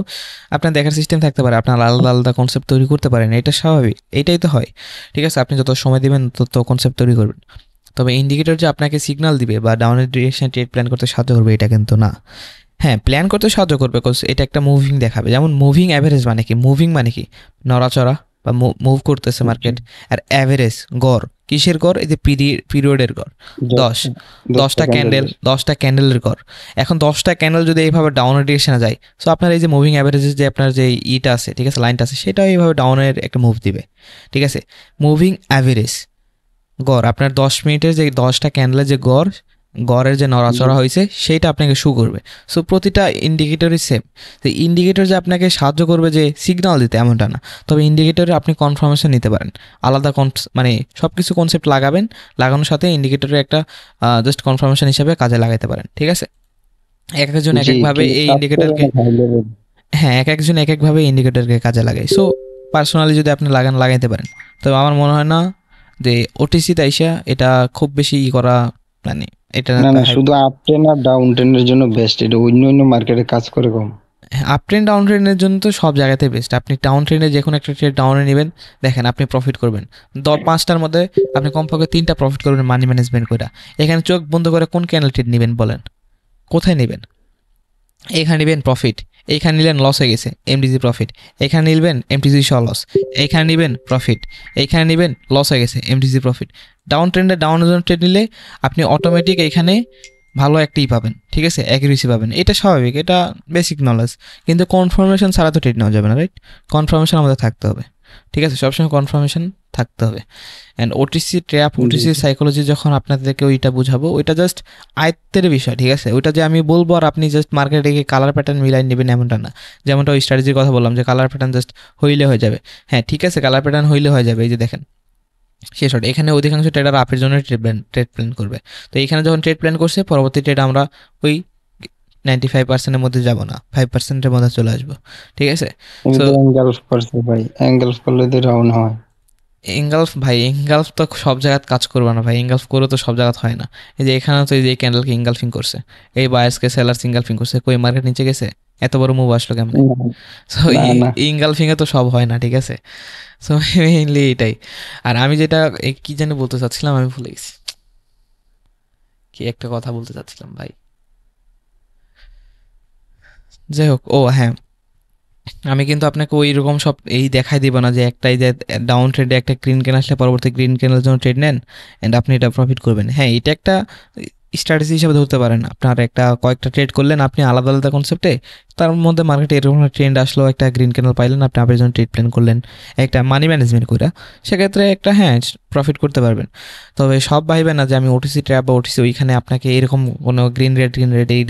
আপনার দেখার সিস্টেম থাকতে পারে, আপনার আলাদা আলাদা কনসেপ্ট তৈরি করতে পারেন, এটা স্বাভাবিক, এইটাই তো হয়, ঠিক আছে। আপনি যত সময় দেবেন তত কনসেপ্ট তৈরি করবেন, তবে ইন্ডিকেটর যে আপনাকে সিগন্যাল দিবে বা ডাউনের ডিরেকশন ট্রেড প্ল্যান করতে সাহায্য করবে এটা কিন্তু না। হ্যাঁ প্ল্যান করতে সাহায্য করবে, বিকজ এটা একটা মুভিং দেখাবে, যেমন মুভিং অ্যাভারেজ মানে কি, মুভিং মানে কি নড়াচড়া বা মুভ করতেছে মার্কেট, আর অ্যাভারেজ গড়, কিসের গড়, এই যে পিরিয়ডের গড়, 10টা ক্যান্ডেলের গড়। এখন 10টা ক্যান্ডেল যদি এইভাবে ডাউনের ডিরেকশনে যায়, সো আপনার এই যে মুভিং অ্যাভারেজের যে আপনার যে ইটা আছে, ঠিক আছে, লাইনটা আছে, সেটাও এইভাবে ডাউনের একটা মুভ দিবে, ঠিক আছে। মুভিং অ্যাভারেজ গড় আপনার 10 মিনিটের যে 10টা ক্যান্ডেলের যে গড়ের যে নড়াচড়া হয়েছে সেইটা আপনাকে শো করবে। সো প্রতিটা ইন্ডিকেটরই সেম, তো ইন্ডিকেটর যে আপনাকে সাহায্য করবে যে সিগন্যাল দিতে এমনটা না, তবে ইন্ডিকেটরে আপনি কনফার্মেশন নিতে পারেন, আলাদা মানে সব কিছু কনসেপ্ট লাগানোর সাথে ইন্ডিকেটরে একটা জাস্ট কনফার্মেশন হিসেবে কাজে লাগাতে পারেন, ঠিক আছে। এক একজন এক একভাবে এই ইন্ডিকেটরকে, হ্যাঁ এক একজন এক একভাবে ইন্ডিকেটরকে কাজে লাগায়, সো পার্সোনালি যদি আপনি লাগাইতে পারেন, তবে আমার মনে হয় না যে ওটিসিতে আইসা এটা খুব বেশি করা, মানে এটা না শুধু আপ ট্রেন্ড আর ডাউন ট্রেন্ডের জন্য বেস্ট, এটা অন্য মার্কেটে কাজ করে কম। আপ ট্রেন্ড ডাউন ট্রেন্ডের জন্য তো সব জায়গাতে বেস্ট, আপনি ডাউন ট্রেন্ডে যে কোনো একটা ট্রেড ডাউনে নেবেন, দেখেন আপনি প্রফিট করবেন 5টার মধ্যে, আপনি কমপক্ষে 3টা প্রফিট করবেন মানি ম্যানেজমেন্ট করে। এখানে চোখ বন্ধ করে কোন ক্যান্ডেল ট্রেড নেবেন বলেন, কোথায় নেবেন? এখানে নেবেন প্রফিট, এইখানে নিলেন লস হয়ে গেছে এমডিজি প্রফিট, এখানে নিবেন এমটিজি সহ লস, এইখানে নেবেন প্রফিট, এইখানে নেবেন লস হয়ে গেছে এমটিজি প্রফিট। ডাউন ট্রেন্ডে ডাউনের জন্য ট্রেড নিলে আপনি অটোমেটিক এইখানে ভালো একটাই পাবেন, ঠিক আছে, অ্যাকুরেসি পাবেন, এটা স্বাভাবিক, এটা বেসিক নলেজ। কিন্তু কনফার্মেশন ছাড়া তো ট্রেড নেওয়া যাবে না, রাইট? কনফার্মেশন আমাদের থাকতে হবে, ঠিক আছে, সবসময় কনফার্মেশন থাকতে হবে। And OTC trap, OTC psychology যখন আপনাদেরকে ওইটা বুঝাবো, ওইটা জাস্ট আয়ত্তের বিষয়, ঠিক আছে। ওইটা যে আমি বলবো আর আপনি জাস্ট মার্কেটে গিয়ে কালার প্যাটার্ন মিলাই নেবেন এমনটা না। যেমনটা ওই স্ট্র্যাটেজির কথা বললাম যে কালার প্যাটার্ন জাস্ট হইলে হয়ে যাবে, হ্যাঁ ঠিক আছে, কালার প্যাটার্ন হইলে হয়ে যাবে। এই যে দেখেন শেষ হট, এখানে অধিকাংশ ট্রেডার আপের জন্য ট্রেড প্ল্যান করবে, তো এইখানে যখন ট্রেড প্ল্যান করছে পরবর্তী ট্রেড আমরা ওই 95%-এর মধ্যে যাব না, 5%-এর মধ্যে চলে আসবো, ঠিক আছে। এঙ্গেলফ করলে তো ডাউন হয়। এঙ্গালফ তো সব জায়গায় কাজ করবে না ভাই, এঙ্গালফ করে তো সব জায়গায় হয় না। এই যে এখানে তো এই যে ক্যান্ডেলকে ইঙ্গালফিং করছে, এই বায়ার্সকে সেলার্স ইঙ্গালফিং করছে, কই মার্কেট নিচে গেছে, এত বড় মুভ আসলো কেমন? সো ইঙ্গালফিং এ তো সব হয় না, ঠিক আছে। সো মেইনলি এটাই। আর আমি যেটা কি জানি বলতে চাচ্ছিলাম, আমি ভুলে গেছি। কি একটা কথা বলতে চাচ্ছিলাম ভাই, যাই হোক। ও হ্যাঁ, আমি কিন্তু আপনাকে ওই রকম সব এই দেখাই দিব না যে একটাই যে ডাউন ট্রেডে একটা গ্রিন ক্যান আসলে পরবর্তী গ্রিন ক্যানের জন্য ট্রেড নেন অ্যান্ড আপনি এটা প্রফিট করবেন। হ্যাঁ, এটা একটা স্ট্র্যাটেজি হিসেবে ধরতে পারেন। আপনার একটা কয়েকটা ট্রেড করলেন আপনি আলাদা আলাদা কনসেপ্টে, তার মধ্যে মার্কেটে এরকম একটা ট্রেন্ড আসলো, একটা গ্রিন ক্যানেল পাইলেন, আপনি আপনার জন্য ট্রেড প্ল্যান করলেন একটা মানি ম্যানেজমেন্ট করে, সেক্ষেত্রে একটা হ্যাঁ প্রফিট করতে পারবেন। তবে সব ভাইবেন না যে আমি ওটিসি ট্র্যাপ বা ওটিসি ওইখানে আপনাকে এরকম কোনো গ্রিন রেড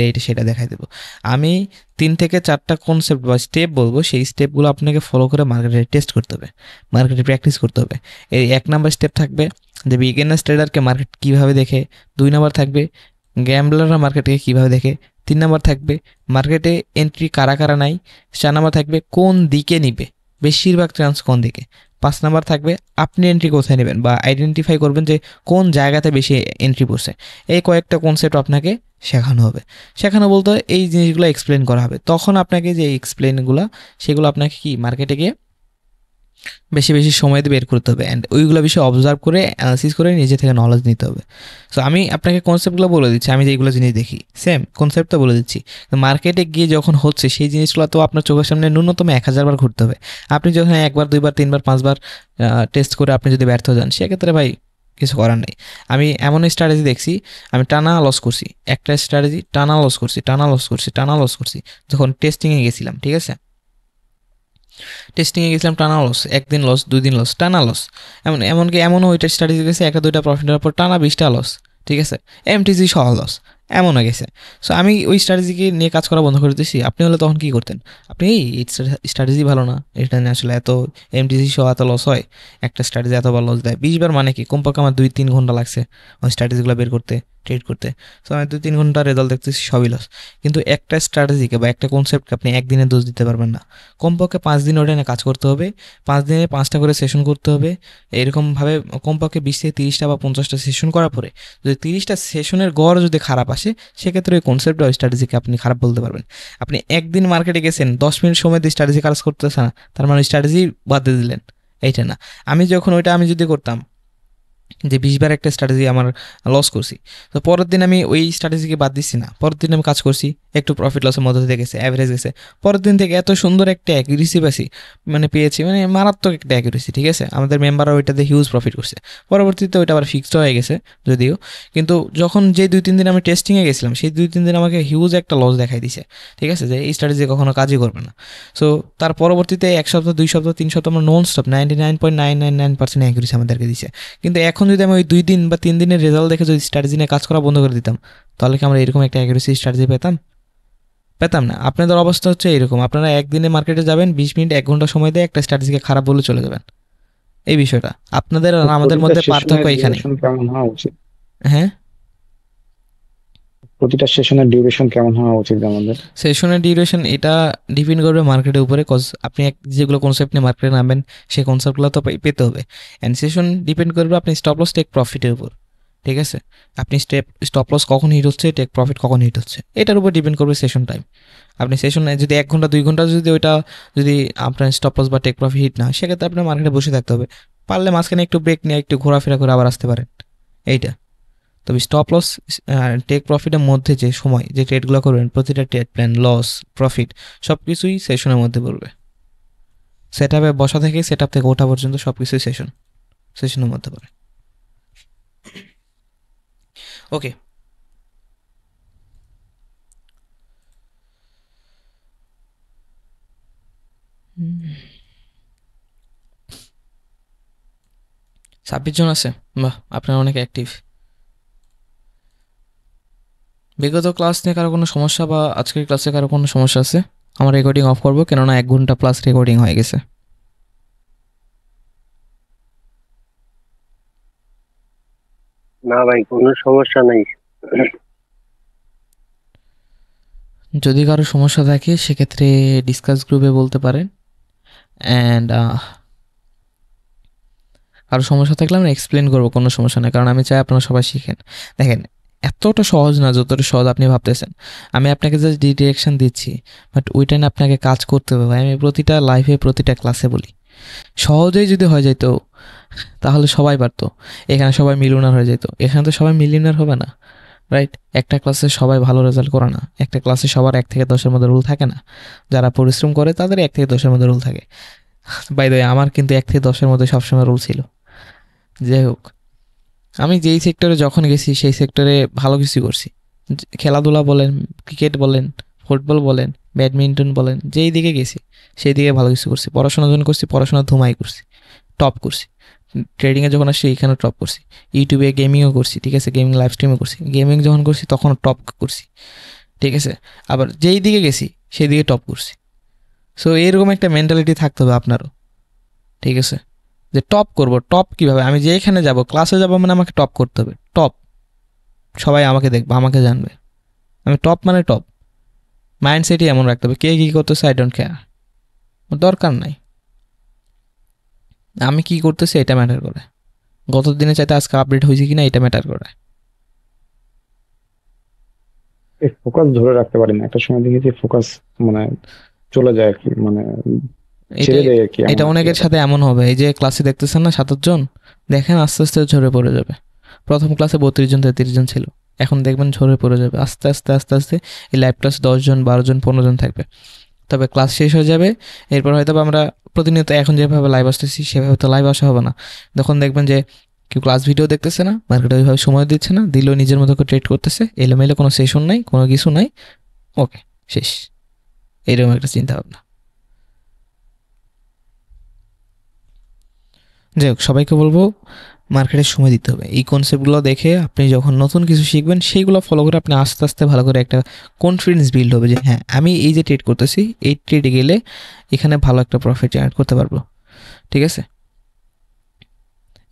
এইটা সেটা দেখাই দেবো। আমি 3 থেকে 4টা কনসেপ্ট বা স্টেপ বলবো, সেই স্টেপগুলো আপনাকে ফলো করে মার্কেটে টেস্ট করতে হবে, মার্কেটে প্র্যাকটিস করতে হবে। এই 1 নাম্বার স্টেপ থাকবে যে বিগিনার্স ট্রেডারকে মার্কেট কীভাবে দেখে, 2 নাম্বার থাকবে গ্যাম্বলাররা মার্কেটকে কীভাবে দেখে, 3 নাম্বার থাকবে মার্কেটে এন্ট্রি কারা কারা নাই, 4 নাম্বার থাকবে কোন দিকে নিবে, বেশিরভাগ চান্স কোন দিকে, 5 নাম্বার থাকবে আপনি এন্ট্রি কোথায় নেবেন বা আইডেন্টিফাই করবেন যে কোন জায়গাতে বেশি এন্ট্রি পড়ছে। এই কয়েকটা কনসেপ্ট আপনাকে শেখানো হবে। শেখানো বলতে এই জিনিসগুলো এক্সপ্লেন করা হবে, তখন আপনাকে যে এক্সপ্লেনগুলো সেগুলো আপনাকে কি মার্কেটে গিয়ে বেশি বেশি সময় দিয়ে বের করতে হবে অ্যান্ড ওইগুলো বিষয়ে অবজার্ভ করে অ্যানালিসিস করে নিজে থেকে নলেজ নিতে হবে। সো আমি আপনাকে কনসেপ্টগুলো বলে দিচ্ছি, আমি যেগুলো জিনিস দেখি সেম কনসেপ্টটা বলে দিচ্ছি। মার্কেটে গিয়ে যখন হচ্ছে সেই জিনিসগুলো তো আপনার চোখের সামনে ন্যূনতম 1000 বার ঘুরতে হবে। আপনি যখন 1 বার 2 বার 3 বার 5 বার টেস্ট করে আপনি যদি ব্যর্থ যান, সেক্ষেত্রে ভাই কিছু করার নেই। আমি এমন স্ট্র্যাটেজি দেখছি, আমি টানা লস করছি, একটা স্ট্র্যাটেজি টানা লস করছি, টানা লস করছি, টানা লস করছি, যখন টেস্টিংয়ে গেছিলাম, ঠিক আছে, টেস্টিংয়ে গেছিলাম টানা লস, 1 দিন লস, 2 দিন লস, টানা লস। এমনকি এমনও ওইটা স্ট্র্যাটেজি গেছে 1-2টা প্রফিটের উপর টানা 20টা লস, ঠিক আছে, এমটিজি সহ লস, এমনও গেছে। সো আমি ওই স্ট্র্যাটেজিকে নিয়ে কাজ করা বন্ধ করে দিয়েছি। আপনি হলে তখন কী করতেন? আপনি এই স্ট্র্যাটেজি ভালো না, এটা নিয়ে আসলে এত এমটিজি সহ এত লস হয়, একটা স্ট্র্যাটেজি এতবার লস দেয় 20 বার, মানে কি কমপক্ষে আমার 2-3 ঘন্টা লাগছে ওই স্ট্র্যাটেজিগুলো বের করতে, ট্রেড করতে। সো আমি 2-3 ঘন্টা রেজাল্ট দেখতেছি সবই লস। কিন্তু একটা স্ট্র্যাটেজিকে বা একটা কনসেপ্টকে আপনি একদিনে দোষ দিতে পারবেন না, কমপক্ষে 5 দিন ওটা নিয়ে কাজ করতে হবে, 5 দিনে 5টা করে সেশন করতে হবে। এরকমভাবে কমপক্ষে 20 থেকে 30টা বা 50টা সেশন করার পরে যদি 30টা সেশনের গড় যদি খারাপ আসে, সেক্ষেত্রে ওই কনসেপ্ট বা স্ট্র্যাটেজিকে আপনি খারাপ বলতে পারবেন। আপনি একদিন মার্কেটে গেছেন 10 মিনিট সময় দিয়ে স্ট্র্যাটেজি কাজ করতেছে না, তার মানে স্ট্র্যাটেজি বাদ দিয়ে দিলেন, এইটা না। আমি যখন ওইটা আমি যদি করতাম যে 20 বার একটা স্ট্র্যাটেজি আমার লস করছি, তো পরের দিন আমি ওই স্ট্র্যাটেজিকে বাদ দিচ্ছি না, পরের দিন আমি কাজ করছি, একটু প্রফিট লসের মধ্যে দিয়ে গেছে, অ্যাভারেজ গেছে, পরের দিন থেকে এত সুন্দর একটা অ্যাকুরেসি পাইছি, মানে পেয়েছি, মানে মারাত্মক একটা অ্যাকুরেসি, ঠিক আছে। আমাদের মেম্বাররা ওইটাতে হিউজ প্রফিট করছে, পরবর্তীতে ওইটা আবার ফিক্সড হয়ে গেছে যদিও, কিন্তু যখন যে 2-3 দিন আমি টেস্টিংয়ে গেছিলাম, সেই 2-3 দিন আমাকে হিউজ একটা লস দেখাই দিছে, ঠিক আছে, যে এই স্ট্র্যাটেজি কখনো কাজই করবে না। সো তার পরবর্তীতে 1 সপ্তাহ 2 সপ্তাহ 3 সপ্তাহ আমরা নন স্টপ 99.999% অ্যাকুরেসি আমাদেরকে দিছে। কিন্তু এখন যদি আমি ওই 2 দিন বা 3 দিনের রেজাল্ট দেখে যদি স্ট্র্যাটেজি নিয়ে কাজ করা বন্ধ করে দিতাম, তাহলে কি আমরা এরকম একটা অ্যাকুরেসি স্ট্র্যাটেজি পেতাম না। আপনাদের অবস্থা হচ্ছে এরকম, আপনারা একদিনে মার্কেটে যাবেন, 20 মিনিট 1 ঘন্টা সময় দিয়ে একটা স্ট্র্যাটেজিকে খারাপ বলে চলে যাবেন। এই বিষয়টা আপনাদের আর আমাদের মধ্যে পার্থক্য এখানে। কেমন হওয়া উচিত? হ্যাঁ, প্রতিটা সেশনের ডিউরেশন কেমন হওয়া উচিত আমাদের? সেশনের ডিউরেশন এটা ডিপেন্ড করবে মার্কেটের উপরে, কজ আপনি যেগুলো কনসেপ্ট নিয়ে মার্কেটে নামবেন সেই কনসেপ্টগুলো তো পেতে হবে। অ্যান্ড সেশন ডিপেন্ড করবে আপনি স্টপ লস টেক প্রফিটের উপর, ঠিক আছে। আপনি স্টপ লস কখন হিট হচ্ছে, টেক প্রফিট কখন হিট হচ্ছে, এটার উপর ডিপেন্ড করবে সেশন টাইম। আপনি সেশনে যদি 1 ঘন্টা 2 ঘন্টা যদি ওইটা যদি আপনার স্টপ লস বা টেক প্রফিট হিট না হয়, সেক্ষেত্রে আপনার মার্কেটে বসে থাকতে হবে। পারলে মাঝখানে একটু ব্রেক নিয়ে একটু ঘোরাফেরা করে আবার আসতে পারেন, এইটা। তবে স্টপ লস টেক প্রফিটের মধ্যে যে সময় যে ট্রেডগুলো করবেন, প্রতিটা ট্রেড প্ল্যান, লস, প্রফিট সব কিছুই সেশনের মধ্যে পড়বে। সেট আপে বসা থেকে সেট আপ থেকে ওঠা পর্যন্ত সব কিছুই সেশনের মধ্যে পড়ে। ওকে, ছাব্বিশ জন আছে, বাহ, আপনারা অনেক অ্যাক্টিভ। বিগত ক্লাস নিয়ে কারো কোনো সমস্যা বা আজকের ক্লাসে কারো কোনো সমস্যা আছে? আমার রেকর্ডিং অফ করবো, কেননা 1 ঘন্টা প্লাস রেকর্ডিং হয়ে গেছে। না ভাই, কোনো সমস্যা নাই। যদি কারো সমস্যা থাকে সেক্ষেত্রে ডিসকাস গ্রুপে বলতে পারেন। অ্যান্ড কারো সমস্যা থাকলে আমরা এক্সপ্লেন করবো, কোনো সমস্যা নেই, কারণ আমি চাই আপনারা সবাই শিখেন। দেখেন, এতটা সহজ না যতটা সহজ আপনি ভাবতেছেন। আমি আপনাকে জাস্ট ডিরেকশন দিচ্ছি, বাট ওইটা না আপনাকে কাজ করতে হবে ভাই। আমি প্রতিটা লাইফে প্রতিটা ক্লাসে বলি, সহজেই যদি হয়ে যেত তাহলে সবাই পারতো, এখানে সবাই মিলিয়নার হয়ে যেত। এখানে তো সবাই মিলিয়নার হবে না, রাইট? একটা ক্লাসে সবাই ভালো রেজাল্ট করে না, একটা ক্লাসে সবার 1 থেকে 10-এর মধ্যে রুল থাকে না। যারা পরিশ্রম করে তাদের 1 থেকে 10-এর মধ্যে রুল থাকে। বাই দ্য ওয়ে, আমার কিন্তু 1 থেকে 10-এর মধ্যে সবসময় রুল ছিল। যাই হোক, আমি যেই সেক্টরে যখন গেছি সেই সেক্টরে ভালো কিছু করছি। খেলাধুলা বলেন, ক্রিকেট বলেন, ফুটবল বলেন, ব্যাডমিন্টন বলেন, যেই দিকে গেছি সেই দিকে ভালো কিছু করছি। পড়াশোনা যখন করছি, পড়াশোনা ধুমাই করছি, টপ করছি। ট্রেডিংয়ে যখন আসছি এইখানেও টপ করছি। ইউটিউবে গেমিংও করছি, ঠিক আছে, গেমিং লাইভ স্ট্রিমও করছি। গেমিং যখন করছি তখনও টপ করছি, ঠিক আছে। আবার যেই দিকে গেছি সেই দিকে টপ করছি। সো এরকম একটা মেন্টালিটি থাকতে হবে আপনারও, ঠিক আছে, যে টপ করব। টপ কিভাবে? আমি যেখানে যাব, ক্লাসে যাব মানে আমাকে টপ করতে হবে। টপ, সবাই আমাকে দেখবে, আমাকে জানবে, আমি টপ মানে টপ। মাইন্ডসেটই এমন রাখতে হবে, কে কী করতেছে আই ডোন্ট কেয়ার, দরকার নাই। আমি কি করতেছি এটা ম্যাটার করে, গত দিনে চাইতে আজকে আপডেট হয়েছে কিনা এটা ম্যাটার করে। ফোকাস ধরে রাখতে পারি না, একটা সময় দেখেছি ফোকাস মানে চলে যায় আর কি, মানে ছেড়ে দেয় আর কি। এটা অনেকের সাথে এমন হবে। এই যে ক্লাসে দেখতেছেন না 7 জন, দেখেন আস্তে আস্তে ঝরে পড়ে যাবে। প্রথম ক্লাসে 32 জন 33 জন ছিল, এখন দেখবেন ঝরে পড়ে যাবে আস্তে আস্তে আস্তে আস্তে। এই লাইভ ক্লাস 10 জন 12 জন 15 জন থাকবে। তবে ক্লাস শেষ হয়ে যাবে, এরপর হয়তো আমরা প্রতিনিয়ত এখন যেভাবে লাইভ আসতেছি সেভাবে তো লাইভ আসা হবে না। তখন দেখবেন যে কেউ ক্লাস ভিডিও দেখতেছে না, মার্কেটে ওইভাবে সময় দিচ্ছে না, দিলেও নিজের মতো করে ট্রেড করতেছে, এলোমেলো, কোনো সেশন নাই, কোনো কিছু নাই, ওকে শেষ। এইরকম একটা চিন্তা ভাবনা। যাই হোক, সবাইকে বলবো মার্কেটে সময় দিতে হবে। এই কনসেপ্টগুলো দেখে আপনি যখন নতুন কিছু শিখবেন সেইগুলো ফলো করে আপনি আস্তে আস্তে ভালো করে একটা কনফিডেন্স বিল্ড হবে যে হ্যাঁ, আমি এই যে ট্রেড করতেছি এই ট্রেডে গেলে এখানে ভালো একটা প্রফিট জেনারেট করতে পারবো, ঠিক আছে।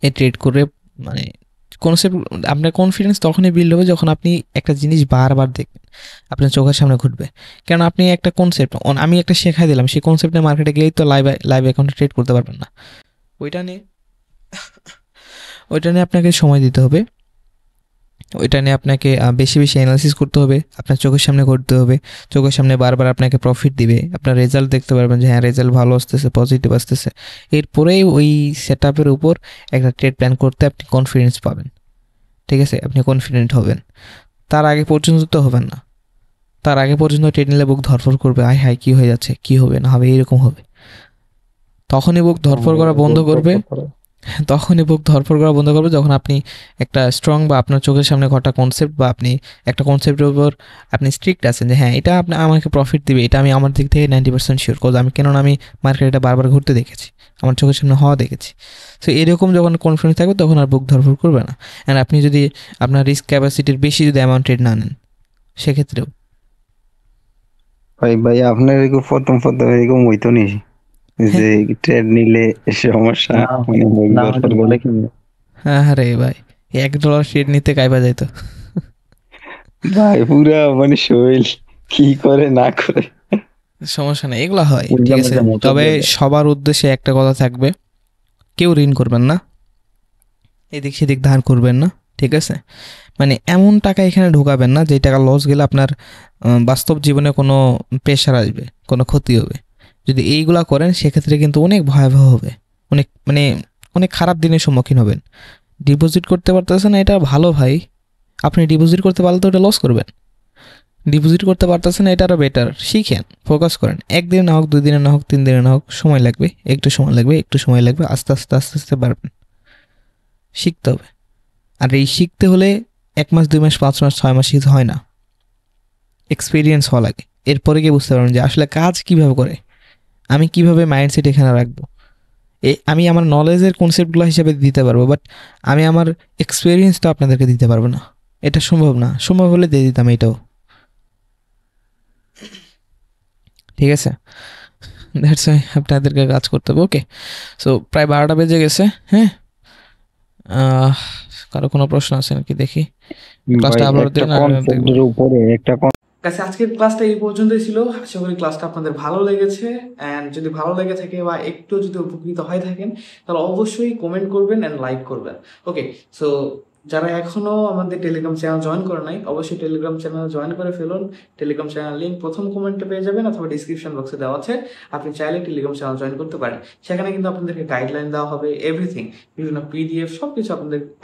এই ট্রেড করে মানে কনসেপ্ট, আপনার কনফিডেন্স তখনই বিল্ড হবে যখন আপনি একটা জিনিস বারবার দেখবেন, আপনার চোখের সামনে ঘুরবে। কেন আপনি একটা কনসেপ্ট, আমি একটা শেখাই দিলাম, সেই কনসেপ্টে মার্কেটে গেলেই তো লাইভ অ্যাকাউন্টে ট্রেড করতে পারবেন না। ওইটা নিয়ে আপনাকে সময় দিতে হবে, ওইটা নিয়ে আপনাকে বেশি বেশি অ্যানালিসিস করতে হবে, আপনার চোখের সামনে ঘুরতে হবে, চোখের সামনে বারবার আপনাকে প্রফিট দিবে, আপনার রেজাল্ট দেখতে পারবেন যে হ্যাঁ রেজাল্ট ভালো আসতেছে, পজিটিভ আসতেছে। এরপরেই ওই সেট আপের উপর একটা ট্রেড প্ল্যান করতে আপনি কনফিডেন্স পাবেন, ঠিক আছে, আপনি কনফিডেন্ট হবেন। তার আগে পর্যন্ত তো হবেন না, তার আগে পর্যন্ত ট্রেড নিলে বুক ধরফর করবে, আয় হায় কী হয়ে যাচ্ছে, কী হবে না হবে, এইরকম হবে। তখনই বুক ধরফর করা বন্ধ করবে, যখন আপনি একটা স্ট্রং বা আপনার চোখের সামনে ঘটা কনসেপ্ট, বা আপনি একটা কনসেপ্টের উপর আপনি স্ট্রিক্ট আছেন যে হ্যাঁ এটা আমাকে প্রফিট দিবে, এটা আমি আমার দিক থেকে 90% শিওর, কজ আমি কেননা আমি মার্কেটে বারবার ঘুরতে দেখেছি, আমার চোখের সামনে হওয়া দেখেছি। সো এরকম যখন কনফিডেন্স থাকবে তখন আর বুক ধরফর করবে না। অ্যান্ড আপনি যদি আপনার রিস্ক ক্যাপাসিটির বেশি যদি অ্যামাউন্ট ট্রেড না নেন সেক্ষেত্রেও ভাই আপনার এরকম প্রথম এরকম হইতো নি যে ট্রেড নিলে সমস্যা, মানে বলে কি হ্যাঁ রে ভাই, $1 ট্রেড নিতে কাইবা যাইতো ভাই, পুরা মানে শৈল কি করে না করে। সমস্যা নেই, এগুলো হয়, ঠিক আছে। তবে সবার উদ্দেশ্যে একটা কথা থাকবে, কেউ ঋণ করবেন না, এদিক সেদিক ধার করবেন না, ঠিক আছে। মানে এমন টাকা এখানে ঢোকাবেন না যে টাকা লস গেলে আপনার বাস্তব জীবনে কোনো প্রেশার আসবে, কোনো ক্ষতি হবে। যদি এইগুলা করেন সেক্ষেত্রে কিন্তু অনেক ভয়াবহ হবে, অনেক খারাপ দিনের সম্মুখীন হবেন। ডিপোজিট করতে পারতেছেন না, এটা ভালো ভাই, আপনি ডিপোজিট করতে পারলে তো ওটা লস করবেন। ডিপোজিট করতে পারতেছেন না, এটা আরও বেটার, শিখেন, ফোকাস করেন। 1 দিনে না হোক, 2 দিনে না হোক, 3 দিনে না হোক, সময় লাগবে, একটু সময় লাগবে, আস্তে আস্তে পারবেন। শিখতে হবে। আর এই শিখতে হলে 1 মাস 2 মাস 5 মাস 6 মাস শিখতে হয় না, এক্সপিরিয়েন্স হওয়া লাগে। এরপরে গিয়ে বুঝতে পারবেন যে আসলে কাজ কীভাবে করে, আমি কিভাবে মাইন্ডসেট এখানে রাখবো। আমি আমার নলেজের কনসেপ্টগুলো হিসেবে দিতে পারবো, বাট আমি আমার এক্সপিরিয়েন্সটা আপনাদেরকে দিতে পারবো না, এটা সম্ভব না। সম্ভব হলে দিয়ে দিতাম এটাও, ঠিক আছে। দ্যাটস ওয়াই আপনাদেরকে কাজ করতে হবে। ওকে, সো প্রায় 12টা বেজে গেছে। হ্যাঁ, কারো কোনো প্রশ্ন আছে নাকি দেখি, ক্লাসটা আবার কাছে আজকের ক্লাসটা এই পর্যন্তই ছিল। আশা করি ক্লাসটা আপনাদের ভালো লেগেছে, অ্যান্ড যদি ভালো লেগে থাকে বা একটু যদি উপকৃত হয়ে থাকেন তাহলে অবশ্যই কমেন্ট করবেন অ্যান্ড লাইক করবেন। ওকে, সো যারা এখনো আমাদের টেলিগ্রাম চ্যানেল জয়েন করে নাই অবশ্যই টেলিগ্রাম চ্যানেল জয়েন করে ফেলুন। টেলিগ্রাম চ্যানেল লিঙ্ক প্রথম কমেন্টে পেয়ে যাবেন অথবা ডিসক্রিপশন বক্সে দেওয়া আছে, আপনি চাইলে টেলিগ্রাম চ্যানেল জয়েন করতে পারেন। সেখানে কিন্তু আপনাদেরকে গাইডলাইন দেওয়া হবে, এভরিথিং, বিভিন্ন PDF সব কিছু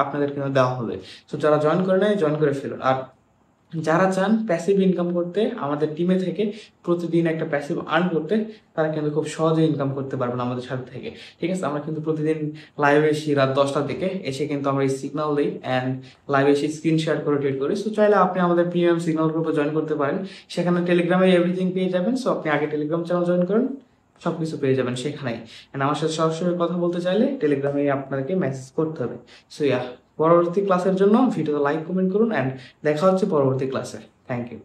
আপনাদের কিন্তু দেওয়া হবে। সো যারা জয়েন করে নাই জয়েন করে ফেলুন। আর যারা চান প্যাসিভ ইনকাম করতে আমাদের টিমে থেকে প্রতিদিন একটা প্যাসিভ আর্ন করতে, তারা কিন্তু খুব সহজে ইনকাম করতে পারবেন আমাদের সাথে থেকে। ঠিক আছে, আমরা কিন্তু প্রতিদিন লাইভে এসি রাত 10টার দিকে এসে কিন্তু আমরা এই সিগন্যাল দিই অ্যান্ড লাইভে এসে স্ক্রিন শেয়ার করে ট্রেড করি। সো চাইলে আপনি আমাদের প্রিমিয়াম সিগন্যাল গ্রুপে জয়েন করতে পারেন, সেখানে টেলিগ্রামে এভরিথিং পেয়ে যাবেন। সো আপনি আগে টেলিগ্রাম চ্যানেল জয়েন করেন, সবকিছু পেয়ে যাবেন সেখানেই। অ্যান্ড আমার সাথে সরাসরি কথা বলতে চাইলে টেলিগ্রামে আপনাকে মেসেজ করতে হবে। সো পরবর্তী ক্লাসের জন্য ভিডিওতে লাইক কমেন্ট করুন অ্যান্ড দেখা হচ্ছে পরবর্তী ক্লাসে। Thank you.